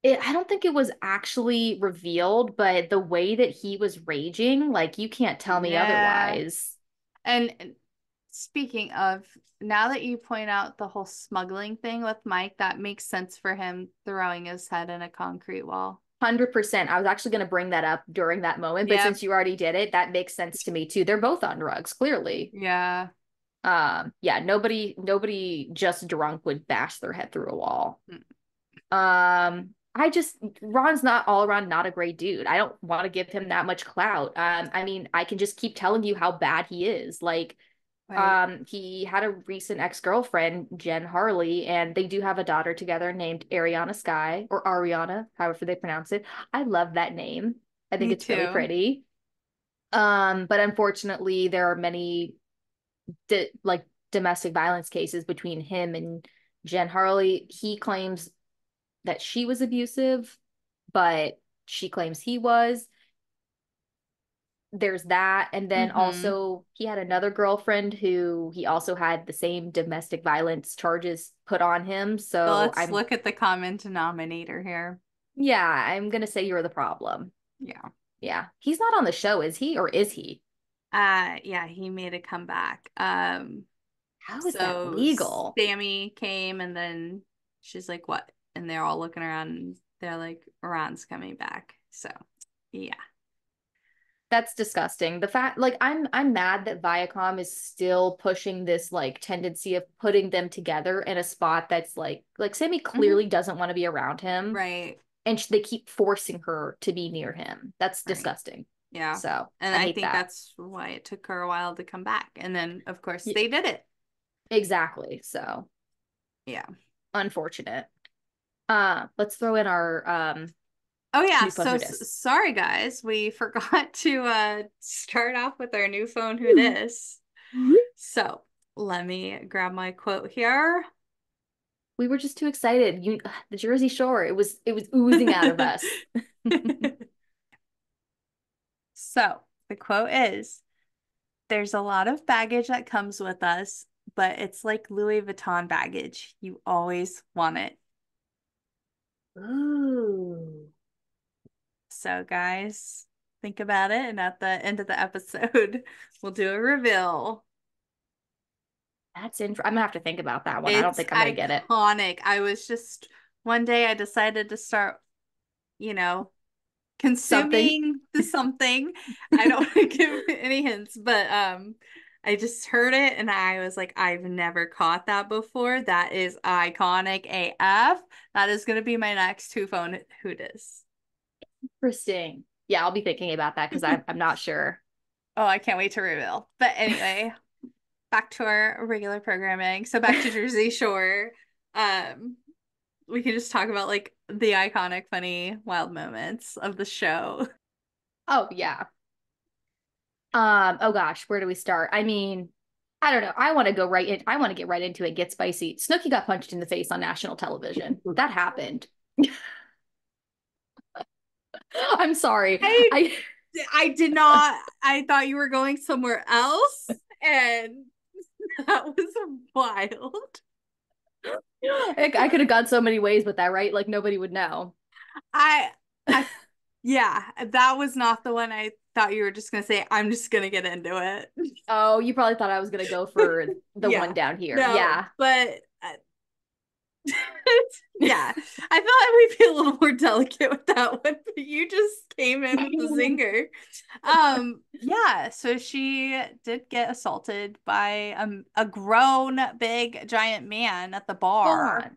I don't think it was actually revealed, but the way that he was raging, like you can't tell me Yeah. otherwise. And speaking of, now that you point out the whole smuggling thing with Mike, that makes sense for him throwing his head in a concrete wall. 100%. I was actually going to bring that up during that moment, but Yep. since you already did it, that makes sense to me too. They're both on drugs, clearly. Yeah. Yeah, nobody just drunk would bash their head through a wall. Mm. Ron's not all around not a great dude. I don't want to give him that much clout. I mean, I can just keep telling you how bad he is. Like, Right. he had a recent ex-girlfriend, Jen Harley, and they do have a daughter together named Ariana Sky or Ariana, however they pronounce it. I love that name. I think Me it's really too. pretty. But unfortunately, there are many like domestic violence cases between him and Jen Harley. He claims that she was abusive, but she claims he was. There's that. And then Mm-hmm. also, he had another girlfriend who he also had the same domestic violence charges put on him. So So let's look at the common denominator here. yeah, I'm gonna say you're the problem. Yeah. Yeah. He's not on the show, is he? Or is he? Yeah, he made a comeback. How is that So legal? Sammy came and then she's like, what? And they're all looking around and they're like, Ron's coming back. So yeah. That's disgusting. The fact, like, I'm mad that Viacom is still pushing this like tendency of putting them together in a spot that's like Sammy Hmm. clearly doesn't want to be around him, Right. and they keep forcing her to be near him. That's Right. disgusting. Yeah. So And I I hate think that. that's why it took her a while to come back. And then of course Y- they did it. exactly. So Yeah. unfortunate. Let's throw in our Oh yeah, new phone. so Who dis? sorry guys, we forgot to start off with our new phone who dis. So let me grab my quote here. We were just too excited. The Jersey Shore. It was oozing out of us. So the quote is, there's a lot of baggage that comes with us, but it's like Louis Vuitton baggage. You always want it. Ooh. So guys, think about it, and at the end of the episode, we'll do a reveal. I'm gonna have to think about that one. I don't It's think I'm gonna get it. iconic. I was just one day I decided to start, you know, Something. consuming the something. I don't want to give any hints, but I just heard it and I was like, I've never caught that before. That is iconic AF. That is going to be my next two phone hoot is. Interesting. Yeah, I'll be thinking about that because I'm not sure. Oh, I can't wait to reveal. But anyway, back to our regular programming. So back to Jersey Shore. Um, we can just talk about like the iconic, funny, wild moments of the show. Oh yeah. Oh gosh, where do we start? I mean, I don't know. I want to go right in. I want to get right into it. Get spicy. Snooki got punched in the face on national television. That happened. I'm sorry. I I I did not. I thought you were going somewhere else, and that was wild. I could have gone so many ways with that, right? Like nobody would know. I, I, yeah, that was not the one I thought you were just gonna say. I'm just gonna get into it. Oh, you probably thought I was gonna go for the one Yeah, down here. no, Yeah. but yeah, I thought we'd be a little more delicate with that one, but you just came in with the zinger. Yeah, so she did get assaulted by a grown, big, giant man at the Hold bar.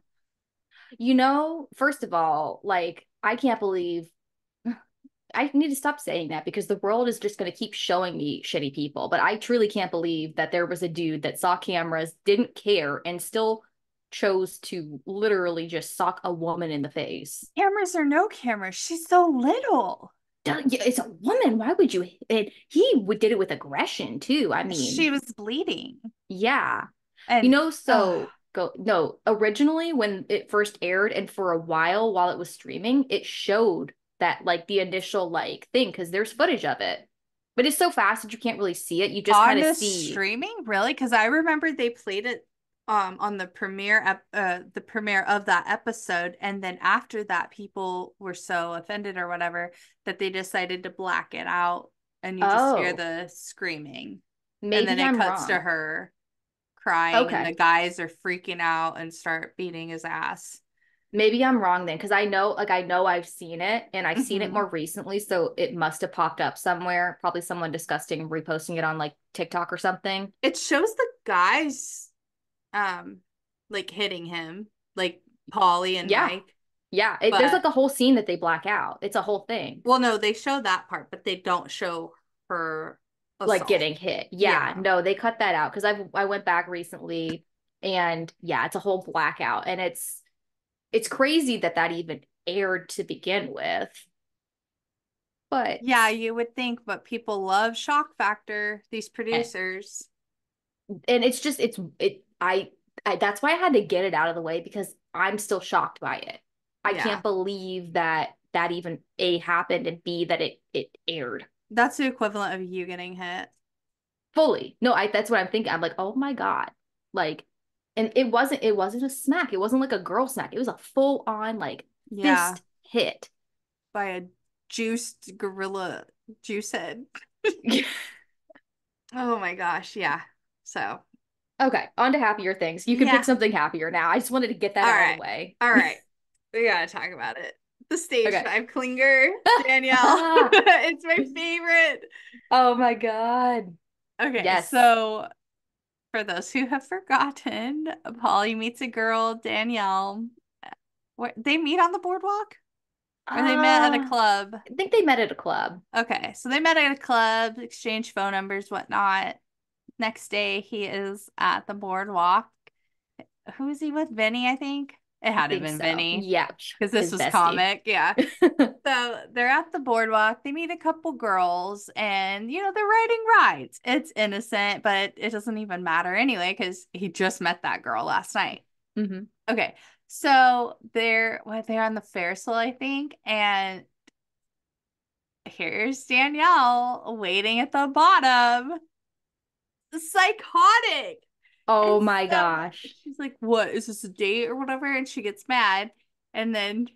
on. First of all, like I can't believe I need to stop saying that because the world is just going to keep showing me shitty people. But I truly can't believe that there was a dude that saw cameras, didn't care, and still chose to literally just sock a woman in the face. Cameras or no cameras, she's so little. Yeah, it's a woman. Why would you? And did it with aggression too. I mean, She was bleeding. yeah. And So go no, originally when it first aired and for a while it was streaming, it showed that like the initial like thing because there's footage of it. But it's so fast that you can't really see it. You just on kind of the see, streaming, really? Because I remember they played it on the premiere of that episode, and then after that, people were so offended or whatever that they decided to black it out, and you just hear oh, the screaming, and then maybe it I'm cuts to wrong. her crying, and the Okay. guys are freaking out and start beating his ass. Maybe I'm wrong then because I know I've seen it and I've seen it Hmm. more recently, so it must have popped up somewhere. Probably someone disgusting reposting it on like TikTok or something. It shows the guys um like hitting him, like Pauly and Yeah. Mike. Yeah. There's But like a whole scene that they black out. It's a whole thing. well, no, they show that part, but they don't show her Like assault. getting hit. Yeah, Yeah. no, they cut that out because I went back recently and yeah, it's a whole blackout and it's crazy that that even aired to begin with. But Yeah, you would think, but people love shock factor, these and, producers. and it's just I that's why I had to get it out of the way because I'm still shocked by it. I Yeah. can't believe that that even A happened and B that it aired That's the equivalent of you getting hit. fully. No, I that's what I'm thinking. I'm like, "Oh my God." Like and it wasn't a smack. It wasn't like a girl smack. It was a full on like Yeah, fist hit. by a juiced gorilla juice head. Oh my gosh, yeah. So, Okay, on to happier things. You can pick yeah. something happier now. I just wanted to get that All out of the right. way. All right. We gotta talk about it. The stage Okay. dive clinger, Danielle. It's my favorite. Oh my God. Okay, Yes. so for those who have forgotten, Polly meets a girl, Danielle. They meet on the boardwalk or they met at a I club. think they met at a club. Okay, so they met at a club, exchanged phone numbers, whatnot. Next day, he is at the boardwalk. Who is he with? Vinny, I think. It I had to have think been so. Vinny Yeah. because this His was bestie. comic. Yeah. So they're at the boardwalk. They meet a couple girls and, they're riding rides. It's innocent, but it doesn't even matter anyway because he just met that girl last night. Hmm. Okay. So they're on the Ferris wheel, I think. And here's Danielle waiting at the bottom. Psychotic. And Oh my so gosh. she's like, "What is this, a date or whatever?" And she gets mad. And then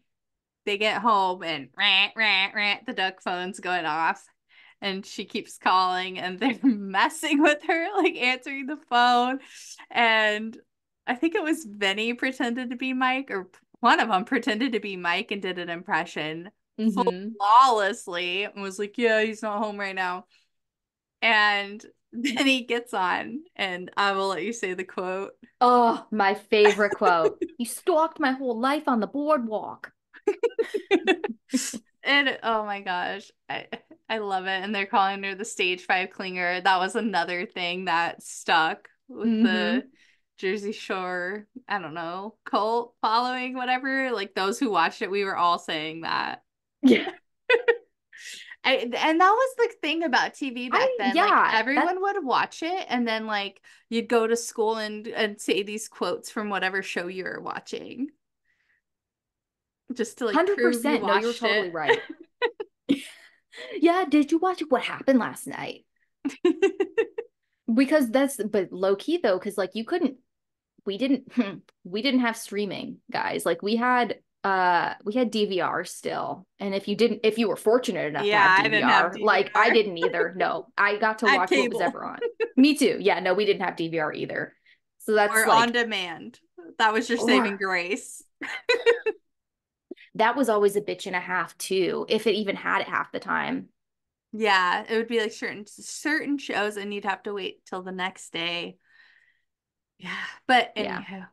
they get home and rant, rant, rant, the duck phone's going off. And she keeps calling and they're messing with her, like answering the phone. And I think it was Vinny pretended to be Mike, or one of them pretended to be Mike and did an impression. Mm-hmm. flawlessly and was like, yeah, he's not home right now. And then he gets on, and I will let you say the quote. Oh, my favorite quote. You stalked my whole life on the boardwalk. And oh my gosh, I love it. And they're calling her the stage 5 clinger. That was another thing that stuck with Mm-hmm. the Jersey Shore, I don't know, cult following, whatever. Like those who watched it, we were all saying that. Yeah. And that was the thing about TV back then. Like Yeah, that everyone would watch it, and then like you'd go to school and say these quotes from whatever show you were watching, just to like prove you 100%. No, you're watched it. totally right. Yeah, did you watch what happened last night? Because but low key though, because like you couldn't, we didn't, we didn't have streaming, guys. Like we had DVR still. And if you were fortunate enough to Yeah, have I didn't have DVR, like I DVR. didn't either. No, I got to I had watch what was cable ever on. Me too. Yeah, no, we didn't have DVR either. So that's or on like, demand. That was your saving or grace. that was always a bitch and a half too, if it even had it half the time. Yeah, it would be like certain shows, and you'd have to wait till the next day. Yeah, but Yeah. anyhow.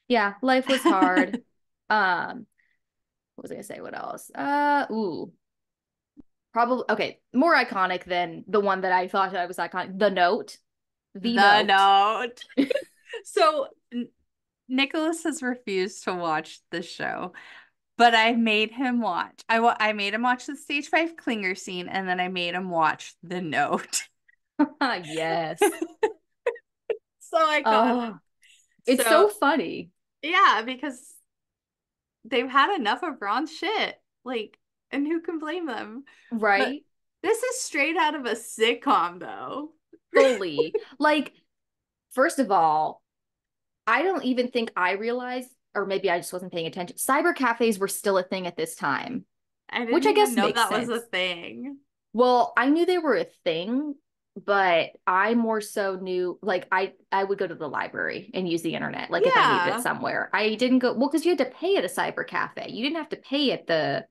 Yeah, life was hard. What was I gonna say? What else? Probably okay, more iconic than the one that I thought that I was iconic. The Note. The The Note. Note. So Nicholas has refused to watch this show, but I made him watch. I made him watch the stage 5 clinger scene, and then I made him watch The Note. Yes. So iconic. Oh, it's so So funny. yeah, because they've had enough of Ron's shit. Like, and who can blame them? But Right? this is straight out of a sitcom, though. Fully. Like, first of all, I don't even think I realized, or maybe I just wasn't paying attention. Cyber cafes were still a thing at this time, I didn't which I even guess know makes that was a sense. thing. Well, I knew they were a thing, but I more so knew like I would go to the library and use the internet, like if I needed it Yeah. somewhere. I didn't go well because you had to pay at a cyber cafe. You didn't have to pay at the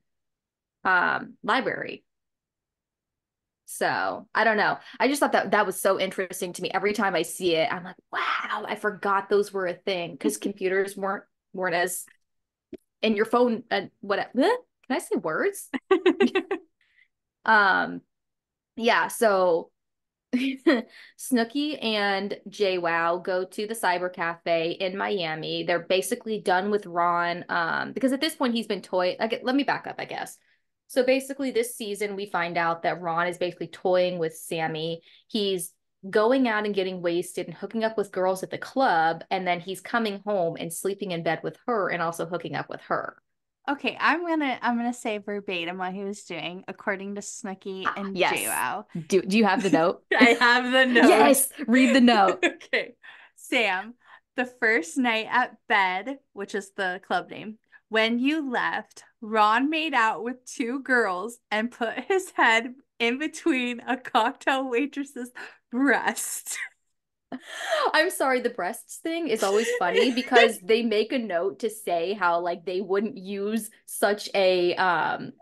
library. So I don't know. I just thought that that was so interesting to me. Every time I see it, I'm like, wow, I forgot those were a thing because computers weren't as and your phone what can I say words? Um yeah, so Snooki and JWoww go to the cyber cafe in Miami. They're basically done with Ron because at this point he's been let me back up, I guess. So basically this season we find out that Ron is basically toying with Sammi. He's going out and getting wasted and hooking up with girls at the club, and then he's coming home and sleeping in bed with her and also hooking up with her. Okay, I'm gonna say verbatim what he was doing according to Snooki Ah, and yes. JWoww. Do you have the note? I have the note. Yes, read the note. Okay. Sam, the first night at bed, which is the club name, when you left, Ron made out with two girls and put his head in between a cocktail waitress's breast. I'm sorry, the breasts thing is always funny because they make a note to say how like they wouldn't use such a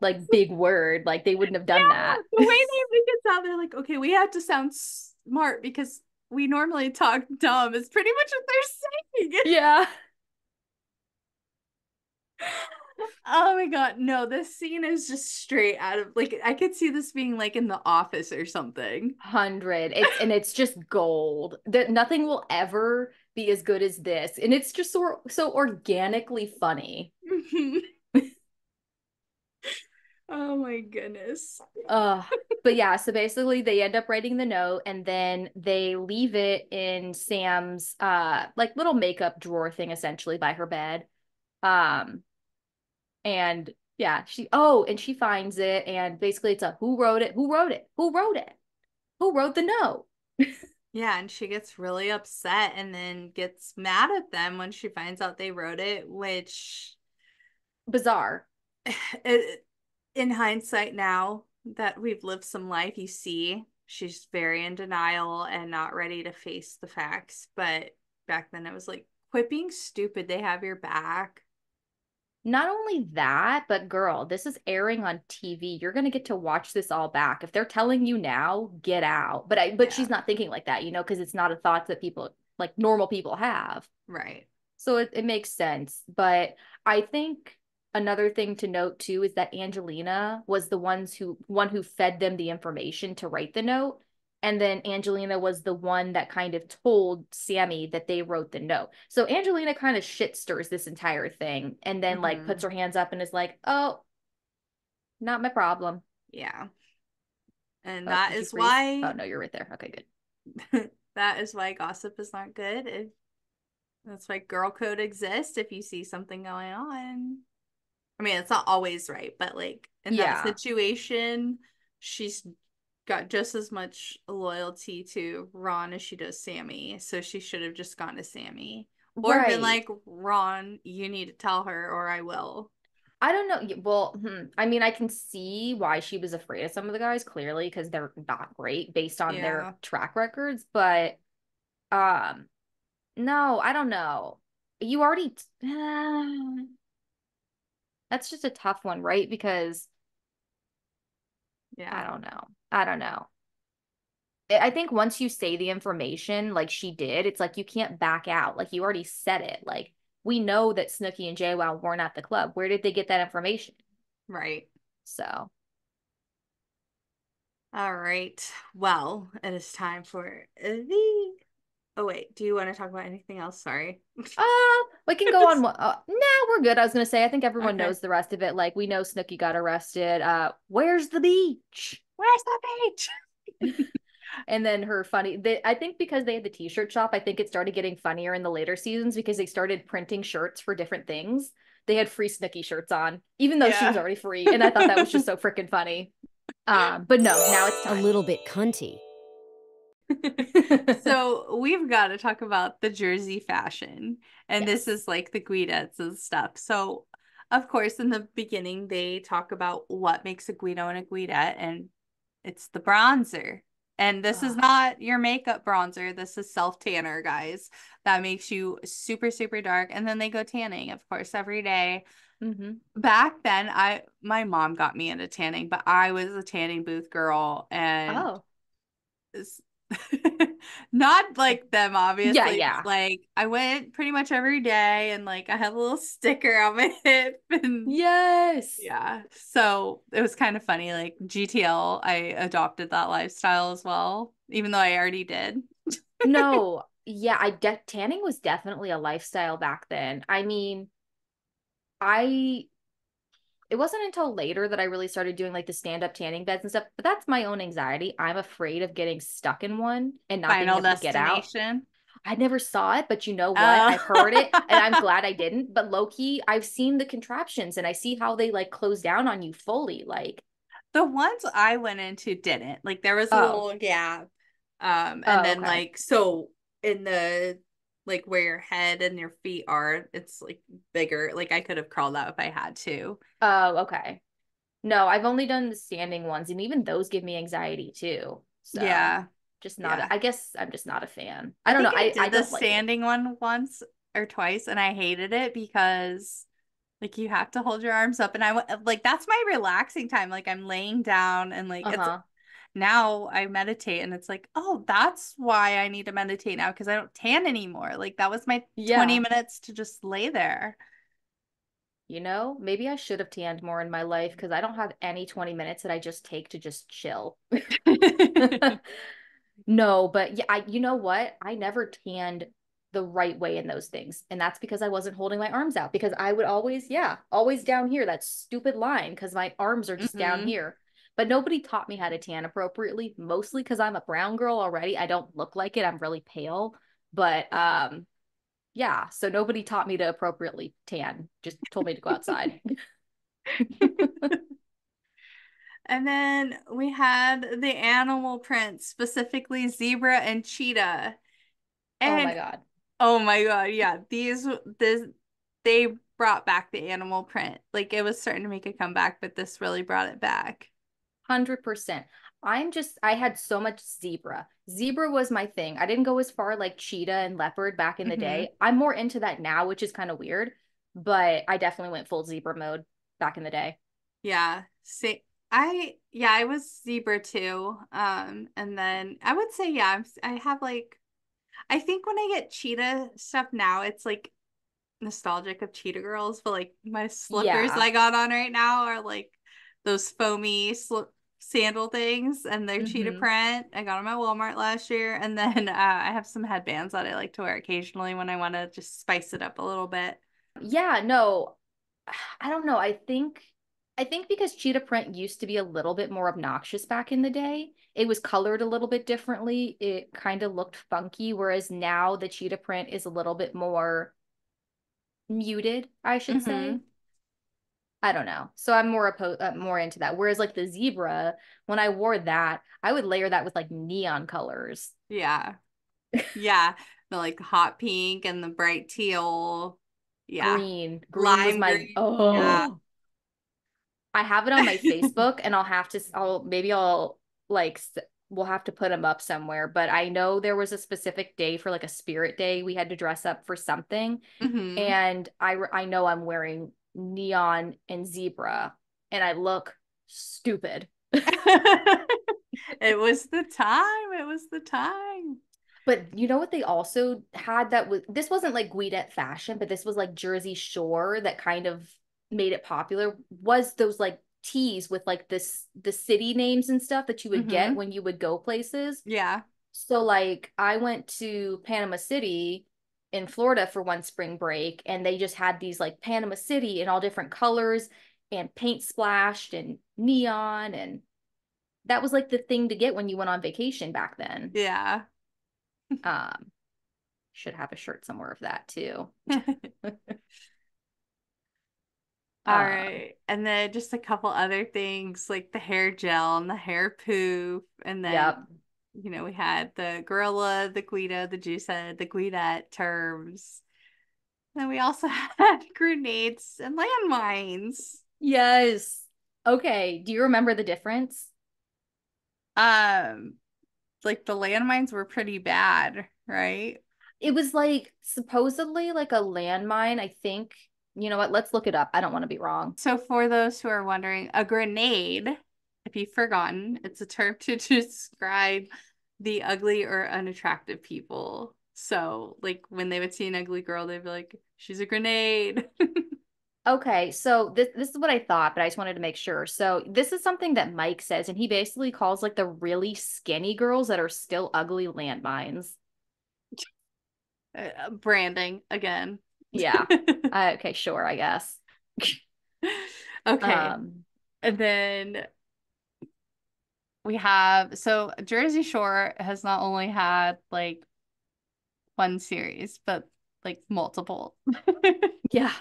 like big word, like they wouldn't have done that. The way they make it sound, they're like, okay, we have to sound smart because we normally talk dumb. Is pretty much what they're saying. Yeah. Oh my God. No, this scene is just straight out of like I could see this being like in the office or something. 100. It's just gold. That nothing will ever be as good as this. And it's just so organically funny. Oh my goodness. Uh, but yeah, so basically they end up writing the note and then they leave it in Sam's like little makeup drawer thing essentially by her bed. Um and yeah, and she finds it and basically it's a who wrote it? Who wrote it? Who wrote it? Who wrote the note? Yeah, and she gets really upset and then gets mad at them when she finds out they wrote it, which Bizarre. in hindsight now that we've lived some life, you see she's very in denial and not ready to face the facts. But back then it was like, quit being stupid. They have your back. Not only that, but girl, this is airing on TV. You're gonna get to watch this all back. If they're telling you now, get out. But she's Yeah. not thinking like that, because it's not a thought that people like normal people have. Right. So it makes sense. But I think another thing to note too is that Angelina was the one who fed them the information to write the note. And then Angelina was the one that kind of told Sammi that they wrote the note. So Angelina kind of shit stirs this entire thing and then like puts Mm-hmm. her hands up and is like, oh, not my problem. Yeah. And Oh, that did you is freeze? Oh why no, you're right there. Okay, good. that is why gossip is not good. That's why girl code exists if you see something going on. I mean, it's not always right, but like in that Yeah. situation, she's got just as much loyalty to RAHN as she does Sammi. So she should have just gone to Sammi. Or been Right. like, RAHN, you need to tell her or I will. I don't know. Well, I mean, I can see why she was afraid of some of the guys clearly because they're not great based on their Yeah. track records, but um no, I don't know. You already that's just a tough one, right? Because I Yeah. don't know. I don't know. I think once you say the information like she did, it's like you can't back out. Like you already said it. Like we know that Snooki and JWoww weren't at the club. Where did they get that information? Right. So, All right. Well, it is time for the. Oh, wait. Do you want to talk about anything else? Sorry. uh, we can go on. Nah, we're good. I was gonna say, I think everyone Okay. knows the rest of it. Like we know Snooki got arrested. Where's the beach? Where's the beach? And then her I think because they had the t-shirt shop, I think it started getting funnier in the later seasons because they started printing shirts for different things. They had free Snooki shirts on, even though she was Yeah. already free. And I thought that was just so freaking funny. But no, now it's A time. little bit cunty. So we've got to talk about the Jersey fashion. And this Yes. is like the Guidos and stuff. So of course, in the beginning, they talk about what makes a Guido and a Guidette, and it's the bronzer. And this is Oh, not your makeup bronzer. This is self-tanner, guys. That makes you super, super dark. And then they go tanning, of course, every day. mm-hmm. Back then, my mom got me into tanning, but I was a tanning booth girl and Oh, s- not like them, yeah, obviously, but yeah. like I went pretty much every day and like I had a little sticker on my hip and Yes. yeah. So it was kind of funny. Like GTL, I adopted that lifestyle as well, even though I already did. No, yeah, tanning was definitely a lifestyle back then. I mean, I it wasn't until later that I really started doing like the stand-up tanning beds and stuff, but that's my own anxiety. I'm afraid of getting stuck in one and not being Final able to get out. Destination. I never saw it, but you know what? I've heard it and I'm Oh. glad I didn't. But low key, I've seen the contraptions and I see how they like close down on you fully. Like, The ones I went into didn't. Like there was a oh, little gap. And oh, then okay. like so in the like where your head and your feet are, it's like bigger. Like I could have crawled out if I had to. Oh, okay. No, I've only done the standing ones, and even those give me anxiety too. So Yeah. just not, Yeah. I guess I'm just not a fan. I I don't know. think I I did the don't like it. standing one once or twice and I hated it because like you have to hold your arms up and I went like that's my relaxing time. Like I'm laying down and like it's Uh-huh. now I meditate and it's like, oh, that's why I need to meditate now because I don't tan anymore. Like that was my 20 Yeah. minutes to just lay there. Maybe I should have tanned more in my life because I don't have any 20 minutes that I just take to just chill. No, but yeah, you know what? I never tanned the right way in those things. And that's because I wasn't holding my arms out because I would always, yeah, always down here, that stupid line because my arms are just down Hmm. here. But nobody taught me how to tan appropriately, mostly because I'm a brown girl already. I don't look like it. I'm really pale. But yeah, so nobody taught me to appropriately tan, just told me to go outside. And then we had the animal prints, specifically zebra and cheetah. Oh my And God. oh my God, yeah, this they brought back the animal print. Like it was starting to make a comeback, but this really brought it back. 100%. I had so much zebra. Zebra was my thing. I didn't go as far like cheetah and leopard back in the Hmm. day. I'm more into that now, which is kind of weird. but I definitely went full zebra mode back in the day. Yeah. See, I was zebra too. And then I would say, yeah, I have like, I think when I get cheetah stuff now, it's like nostalgic of cheetah girls, but like my slippers Yeah. I got on right now are like those foamy sandal things, and they're cheetah Hmm. print. I got them at Walmart last year. And then I have some headbands that I like to wear occasionally when I want to just spice it up a little bit. Yeah, no, I don't know. I think because cheetah print used to be a little bit more obnoxious back in the day. It was colored a little bit differently. It kind of looked funky, whereas now the cheetah print is a little bit more muted, I should say. Hmm. I don't know. So I'm more into that. Whereas like the zebra, when I wore that, I would layer that with like neon colors. Yeah. Yeah. The like hot pink and the bright teal. Yeah. Green. Green was Lime my green. Yeah. oh. I have it on my Facebook and I'll like we'll have to put them up somewhere, but I know there was a specific day for like a spirit day we had to dress up for something, Hmm. and I know I'm wearing neon and zebra and I look stupid. It was the time. It was the time. But you know what they also had that was this wasn't like Guidette fashion, but this was like Jersey Shore that kind of made it popular was those like tees with like the city names and stuff that you would get Hmm. when you would go places. Yeah. So like I went to Panama City in Florida for one spring break and they just had these like Panama City in all different colors and paint splashed and neon, and that was like the thing to get when you went on vacation back then. Yeah. Um should have a shirt somewhere of that too. All Um, right. And then just a couple other things like the hair gel and the hair poof. And then, yep. we had the gorilla, the Guido, the juice head, the Guidette terms. Then we also had grenades and landmines. Yes. Okay. Do you remember the difference? Um, like the landmines were pretty bad, right? It was like supposedly like a landmine, I think. You know what? Let's look it up. I don't want to be wrong. So for those who are wondering, a grenade, if you've forgotten, it's a term to describe the ugly or unattractive people. So like when they would see an ugly girl, they'd be like, she's a grenade. Okay, so this is what I thought, but I just wanted to make sure. So this is something that Mike says, and he basically calls like the really skinny girls that are still ugly landmines. Branding again. Yeah. Okay, sure, I guess. Okay. Um, And then we have, so Jersey Shore has not only had like one series, but like multiple. yeah.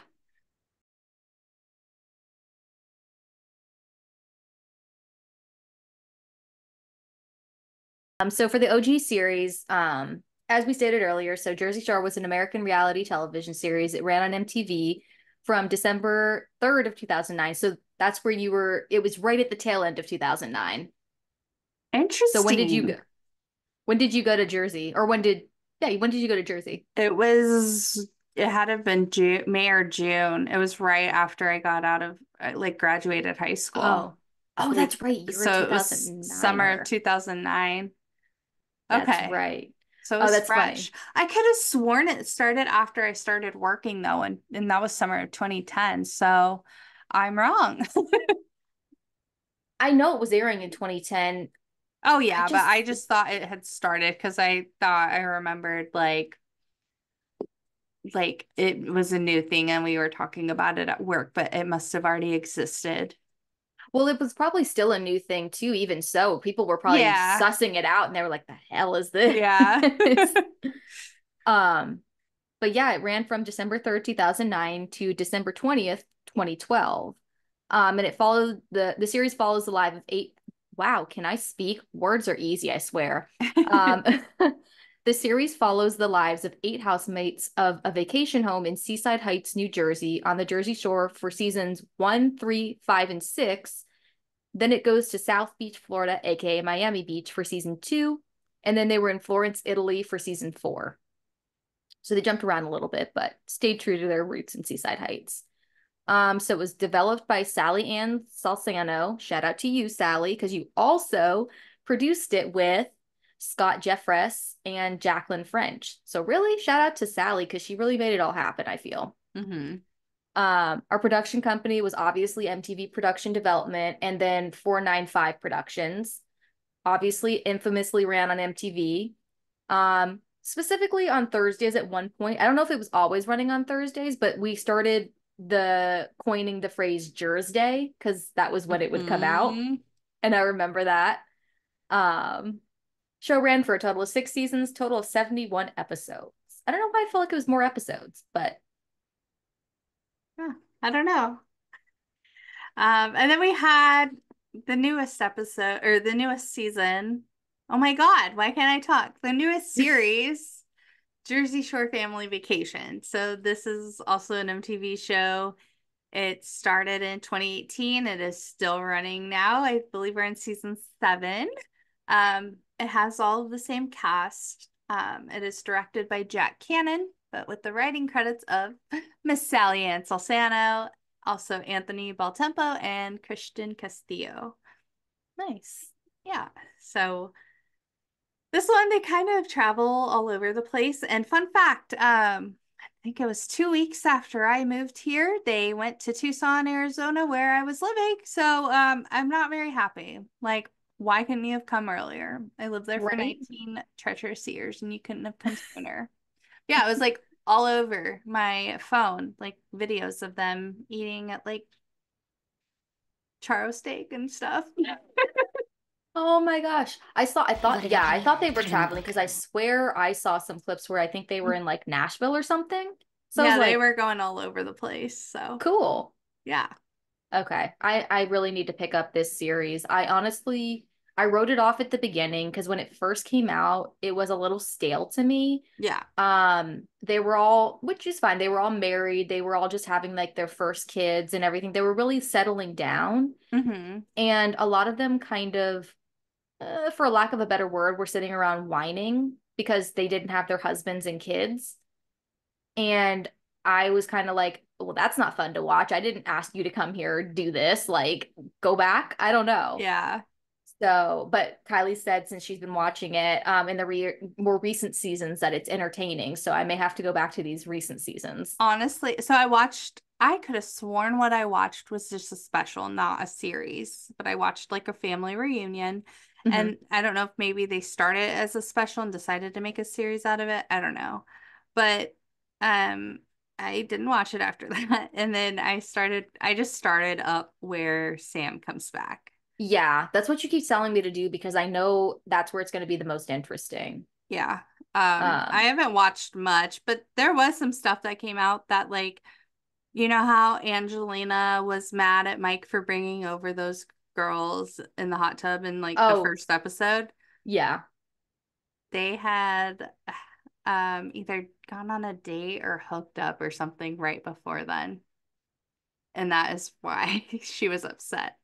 So for the OG series, as we stated earlier, so Jersey Shore was an American reality television series. It ran on MTV from December 3rd of 2009. So that's where you were, it was right at the tail end of 2009. So Interesting. when did you go to Jersey? Or when did you go to Jersey? It had to have been June, May or June. It was right after I got out of, like, graduated high school. Oh, oh, Like, that's right. You're a so it was summer of 2009er. 2009. That's Okay. right. So it Oh, was that's funny. fresh. I could have sworn it started after I started working though, and that was summer of 2010. So I'm wrong. I know it was airing in 2010. Oh I yeah, but just I just thought it had started because I thought I remembered like it was a new thing and we were talking about it at work, but it must have already existed. Well, it was probably still a new thing too, even so. People were probably Yeah. sussing it out and they were like, the hell is this? Yeah. Um, but yeah, it ran from December 3rd, 2009 to December 20th, 2012. And it followed the series follows the life of eight. Wow, can I speak? Words are easy, I swear. Um, the series follows the lives of eight housemates of a vacation home in Seaside Heights, New Jersey, on the Jersey Shore for seasons 1, 3, 5, and 6. Then it goes to South Beach, Florida, aka Miami Beach, for season 2. And then they were in Florence, Italy for season 4. So they jumped around a little bit, but stayed true to their roots in Seaside Heights. So it was developed by Sally Ann Salsano. Shout out to you, Sally, because you also produced it with Scott Jeffress and Jacqueline French. So really, shout out to Sally because she really made it all happen, I feel. Mm-hmm. Our production company was obviously MTV Production Development and then 495 Productions. Obviously, infamously ran on MTV. Specifically on Thursdays at one point. I don't know if it was always running on Thursdays, but we started coining the phrase Jurors Day because that was when it would come out. Mm-hmm. And I remember that. Show ran for a total of 6 seasons, total of 71 episodes. I don't know why I feel like it was more episodes, but Yeah, I don't know. And then we had the newest episode or the newest season. Oh my God, why can't I talk? The newest series, Jersey Shore Family Vacation. So this is also an MTV show. It started in 2018. It is still running now. I believe we're in season 7. It has all of the same cast. It is directed by Jack Cannon, but with the writing credits of Miss Sally Ann Salsano, also Anthony Beltempo, and Christian Castillo. nice. Yeah, so this one, they kind of travel all over the place. And fun fact, I think it was 2 weeks after I moved here, they went to Tucson, Arizona, where I was living. So I'm not very happy. Like, why couldn't you have come earlier? I lived there for Right? 19 treacherous years and you couldn't have come sooner. Yeah, it was like all over my phone, like videos of them eating at like charo steak and stuff. Oh my gosh. I thought they were traveling because I swear I saw some clips where I think they were in like Nashville or something. So I was Yeah, they like, were going all over the place. So, cool. yeah. Okay. I really need to pick up this series. I wrote it off at the beginning because when it first came out, it was a little stale to me. Yeah. They were all, which is fine. They were all married. They were all just having like their first kids and everything. They were really settling down. Mm-hmm. And a lot of them kind of, for lack of a better word, were sitting around whining because they didn't have their husbands and kids. And I was kind of like, well, that's not fun to watch. I didn't ask you to come here, do this, like go back. I don't know. Yeah. So, but Kylie said since she's been watching it in the more recent seasons that it's entertaining. So I may have to go back to these recent seasons. Honestly, so I could have sworn what I watched was just a special, not a series, but I watched like a family reunion. Mhm. And I don't know if maybe they started as a special and decided to make a series out of it. I don't know. But um I didn't watch it after that. And then I just started up where Sam comes back. Yeah, that's what you keep telling me to do because I know that's where it's going to be the most interesting. Yeah. I Um, haven't watched much, but there was some stuff that came out that like, you know how Angelina was mad at Mike for bringing over those girls in the hot tub in like the oh, first episode? yeah. They had either gone on a date or hooked up or something right before then. And that is why she was upset.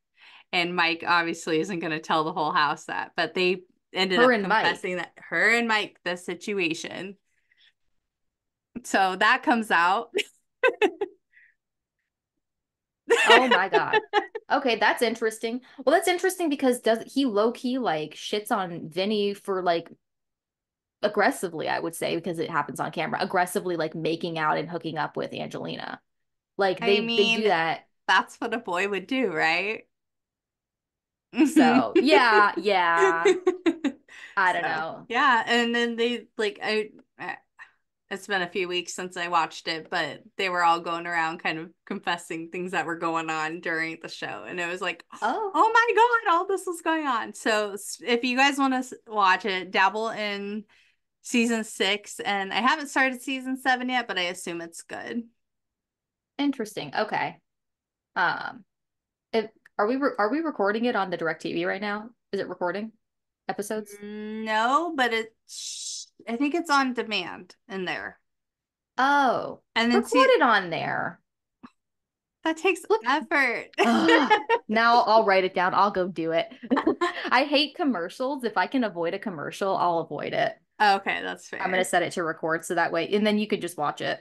And Mike obviously isn't going to tell the whole house that, but they ended Her up and Mike. confessing that her and Mike, the situation. So that comes out. Oh my God. Okay, that's interesting. Well, that's interesting because does he low key like shits on Vinny for like aggressively, I would say, because it happens on camera, aggressively like making out and hooking up with Angelina. Like I they do mean, that. that's what a boy would do, right? So yeah, yeah. I don't So, know. yeah, and then they like it's been a few weeks since I watched it, but they were all going around kind of confessing things that were going on during the show. And it was like, Oh, oh my God, all this was going on. So if you guys want to watch it, dabble in season 6. And I haven't started season 7 yet, but I assume it's good. interesting. Okay. Um, if are we recording it on the DirecTV right now? Is it recording episodes? No, but I think it's on demand in there. Oh, And then record see, it on there. that takes Look. effort. Now I'll write it down. I'll go do it. I hate commercials. If I can avoid a commercial, I'll avoid it. Okay, that's I'm going to fair. set it to record so that way, and then you could just watch it.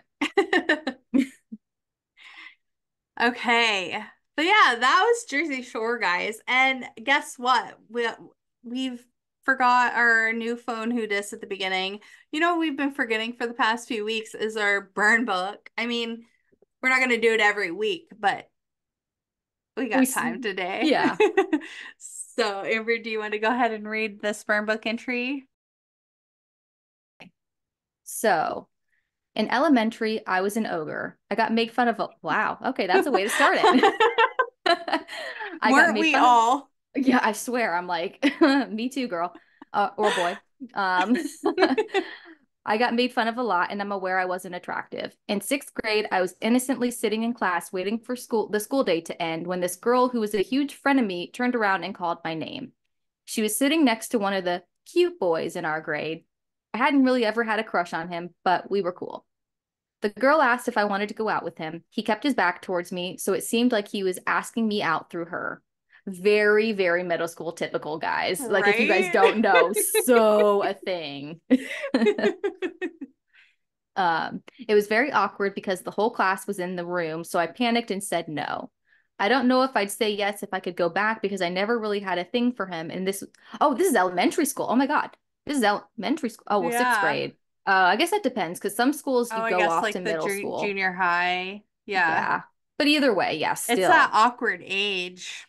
Okay. But yeah, that was Jersey Shore, guys. And guess what? We've forgot our new phone who dis at the beginning. You know what we've been forgetting for the past few weeks is our burn book. I mean, we're not gonna do it every week, but we We, got time today. yeah. So, Amber, do you want to go ahead and read the burn book entry? So in elementary, I was an ogre. I got made fun of. Wow. Okay, that's a way to start it. I got Weren't made we fun of. all? Yeah, I swear. I'm like, me too, girl, or boy. Um, I got made fun of a lot, and I'm aware I wasn't attractive. In sixth grade, I was innocently sitting in class waiting for the school day to end when this girl who was a huge friend of me turned around and called my name. She was sitting next to one of the cute boys in our grade. I hadn't really ever had a crush on him, but we were cool. The girl asked if I wanted to go out with him. He kept his back towards me, so it seemed like he was asking me out through her. Very, very middle school typical, guys. Like, if you guys Right? don't know, so a thing. It was very awkward because the whole class was in the room, so I panicked and said no. I don't know if I'd say yes if I could go back because I never really had a thing for him. And this is elementary school. Oh my God. This is elementary school. Oh, well, sixth Yeah. grade. I guess that depends because some schools Oh, you I go guess off to like the middle school. junior high. Yeah. Yeah. But either way, yeah, It's that still. awkward age.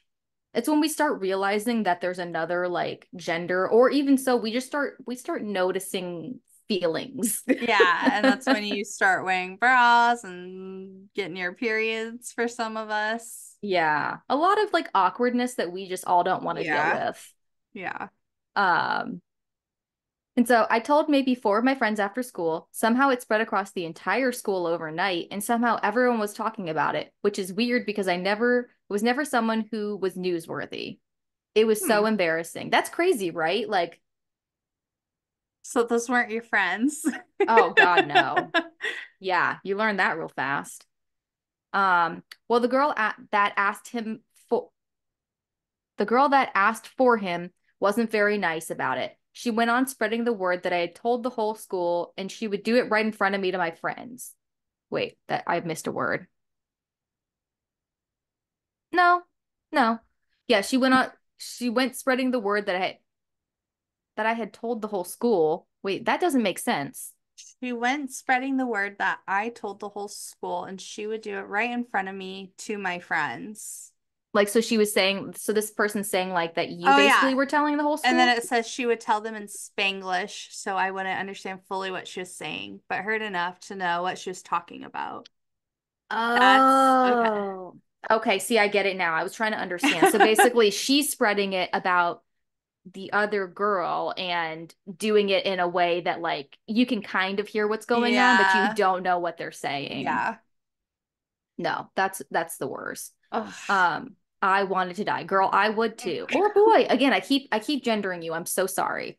It's when we start realizing that there's another like gender, or even so, we start noticing feelings. Yeah, and that's when you start wearing bras and getting your periods for some of us. Yeah. A lot of like awkwardness that we just all don't want to deal Yeah. with. Yeah. Um, and so I told maybe four of my friends after school. Somehow it spread across the entire school overnight, and somehow everyone was talking about it, which is weird because I never was never someone who was newsworthy. It was so Hmm. embarrassing. That's crazy, right? Like, So those weren't your friends. oh God, no. Yeah, you learn that real fast. Well, the girl that asked for him wasn't very nice about it. She went on spreading the word that I had told the whole school, and she would do it right in front of me to my friends. Wait, that I missed a word. No, no. Yeah, she went spreading the word that I had told the whole school. Wait, that doesn't make sense. She went spreading the word that I told the whole school, and she would do it right in front of me to my friends. Like, so she was saying, so this person's saying like that you Oh, yeah. basically were telling the whole And then school? it says she would tell them in Spanglish, so I wouldn't understand fully what she was saying, but heard enough to know what she was talking about. That's okay. Oh. Okay, see, I get it now. I was trying to understand. So basically, she's spreading it about the other girl and doing it in a way that like you can kind of hear what's going on, but you Yeah. don't know what they're saying. Yeah. No, that's the worst. Ugh. I wanted to die. Girl, I would too. Or boy. Again, I keep gendering you. I'm so sorry.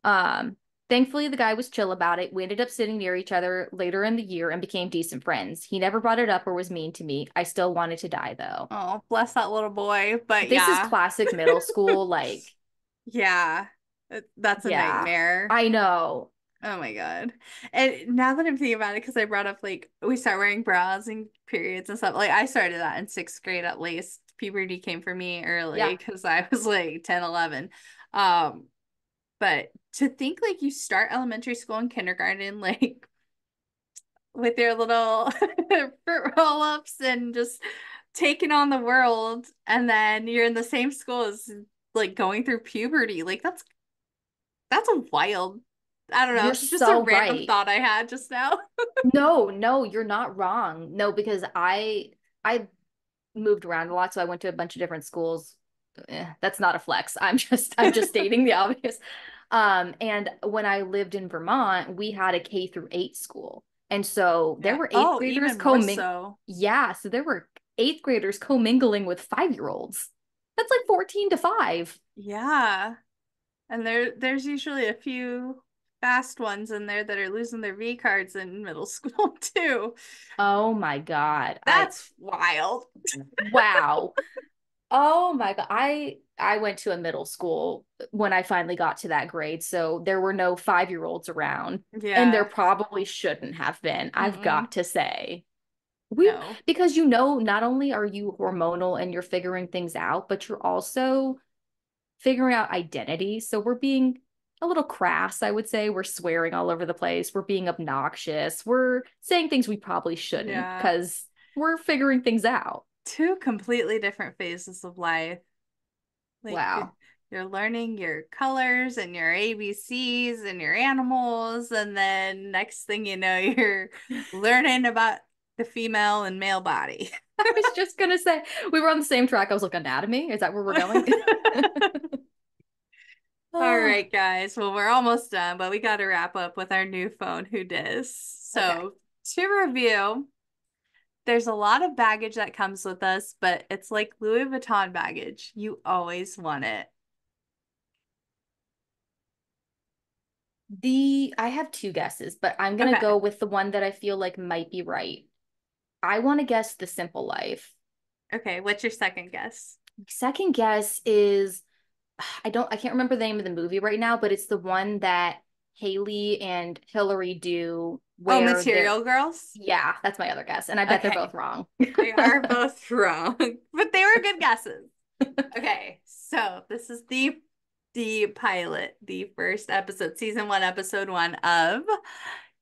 Um, Thankfully the guy was chill about it. We ended up sitting near each other later in the year and became decent friends. He never brought it up or was mean to me. I still wanted to die though. Oh, bless that little boy. But This is yeah. classic middle school, like, Yeah. That's a yeah, nightmare. I know. Oh my God. And now that I'm thinking about it, because I brought up like we start wearing bras and periods and stuff. Like I started that in sixth grade at least. Puberty came for me early Yeah. because I was like 10, 11. Um, but to think like you start elementary school and kindergarten, like with your little fruit roll-ups and just taking on the world, and then you're in the same school as like going through puberty. Like that's a wild. I don't know. You're It's just a so random right. thought I had just now. No, no, you're not wrong. No, because I moved around a lot, so I went to a bunch of different schools. That's not a flex. I'm just stating the obvious. And when I lived in Vermont, we had a K through 8 school. And so there Yeah. were eighth Oh, graders even more comming so. yeah, so there were eighth graders commingling with 5-year-olds. That's like 14 to 5. Yeah. And there's usually a few fast ones in there that are losing their V cards in middle school too. Oh my God. That's wild. Wow. Oh my God. I went to a middle school when I finally got to that grade, so there were no 5-year-olds around, and there Yeah. probably shouldn't have been, I've Mm-mm. got to say. We No. because not only are you hormonal and you're figuring things out, but you're also figuring out identity. So we're being a little crass, I would say. We're swearing all over the place. We're being obnoxious. We're saying things we probably shouldn't Yeah. because we're figuring things out. Two completely different phases of life. Like Wow. you're learning your colors and your ABCs and your animals, and then next thing you know, you're learning about the female and male body. I was just gonna say we were on the same track. I was like, anatomy? Is that where we're going? All Oh, right, guys. Well, we're almost done, but we got to wrap up with our new phone, Who Dis. okay. So, to review, there's a lot of baggage that comes with us, but it's like Louis Vuitton baggage. You always want it. I have two guesses, but I'm gonna Okay. go with the one that I feel like might be right. I want to guess The Simple Life. Okay. What's your second guess? Second guess is I can't remember the name of the movie right now, but it's the one that Haley and Hillary do Oh, where they're Material Girls? yeah, that's my other guess. And I bet they're both Okay. wrong. They are both wrong, but they were good guesses. Okay. So, this is the pilot, the first episode, season 1, episode 1 of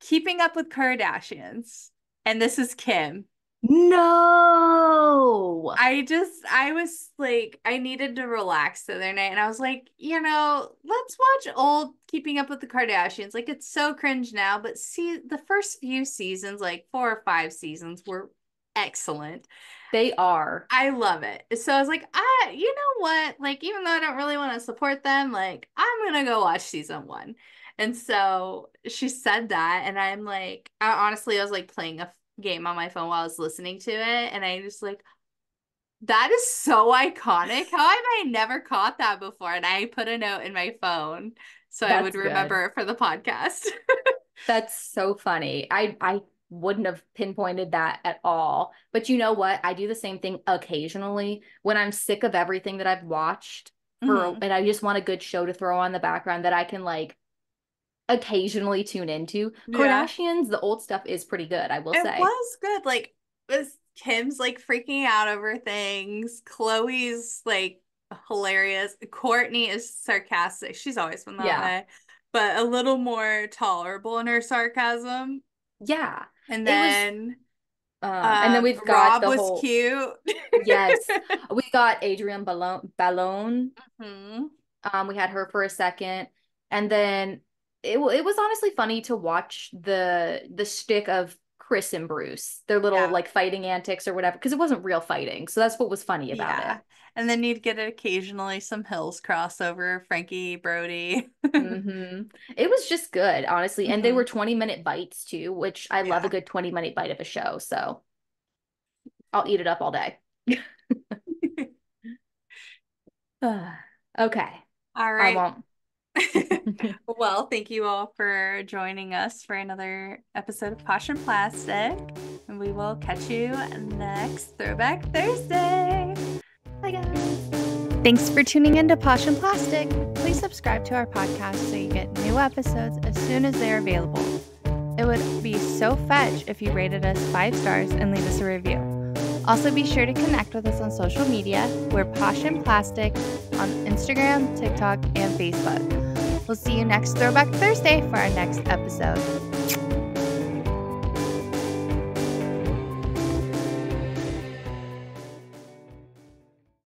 Keeping Up with Kardashians. And this is Kim. No. I was like, I needed to relax the other night. And I was like, let's watch old Keeping Up with the Kardashians. Like, it's so cringe now. But see, the first few seasons, like 4 or 5 seasons, were excellent. They are. I love it. So I was like, you know what? Like, even though I don't really want to support them, like, I'm gonna go watch season 1. And so she said that, and I'm like, honestly, I was like playing a game on my phone while I was listening to it, and I just like, that is so iconic. How have I never caught that before? And I put a note in my phone so I would That's good. remember it for the podcast. That's so funny. I wouldn't have pinpointed that at all. But you know what? I do the same thing occasionally when I'm sick of everything that I've watched Mhm. and I just want a good show to throw on the background that I can like occasionally tune into. Yeah. Kardashians, the old stuff is pretty good, I will It say. was good. Like, was Kim's like freaking out over things. Chloe's like hilarious. Courtney is sarcastic. She's always been that Yeah. way, but a little more tolerable in her sarcasm. Yeah. And It was then and then we've got Rob the was whole cute. yes. We got Adrienne Ballon. Hmm. We had her for a second, and then it was honestly funny to watch the shtick of Chris and Bruce, their little Yeah. like fighting antics or whatever, because it wasn't real fighting. So that's what was funny about it. Yeah. And then you'd get occasionally some Hills crossover, Frankie, Brody. Hmm. It was just good, honestly, and they were Hmm. 20-minute bites too, which I love a Yeah. good 20-minute bite of a show. So I'll eat it up all day. Okay, All I right. won't. Well, thank you all for joining us for another episode of Posh and Plastic. And we will catch you next Throwback Thursday. Bye, guys. Thanks for tuning in to Posh and Plastic. Please subscribe to our podcast so you get new episodes as soon as they're available. It would be so fetch if you rated us 5 stars and leave us a review. Also, be sure to connect with us on social media. We're Posh and Plastic on Instagram, TikTok, and Facebook. We'll see you next Throwback Thursday for our next episode.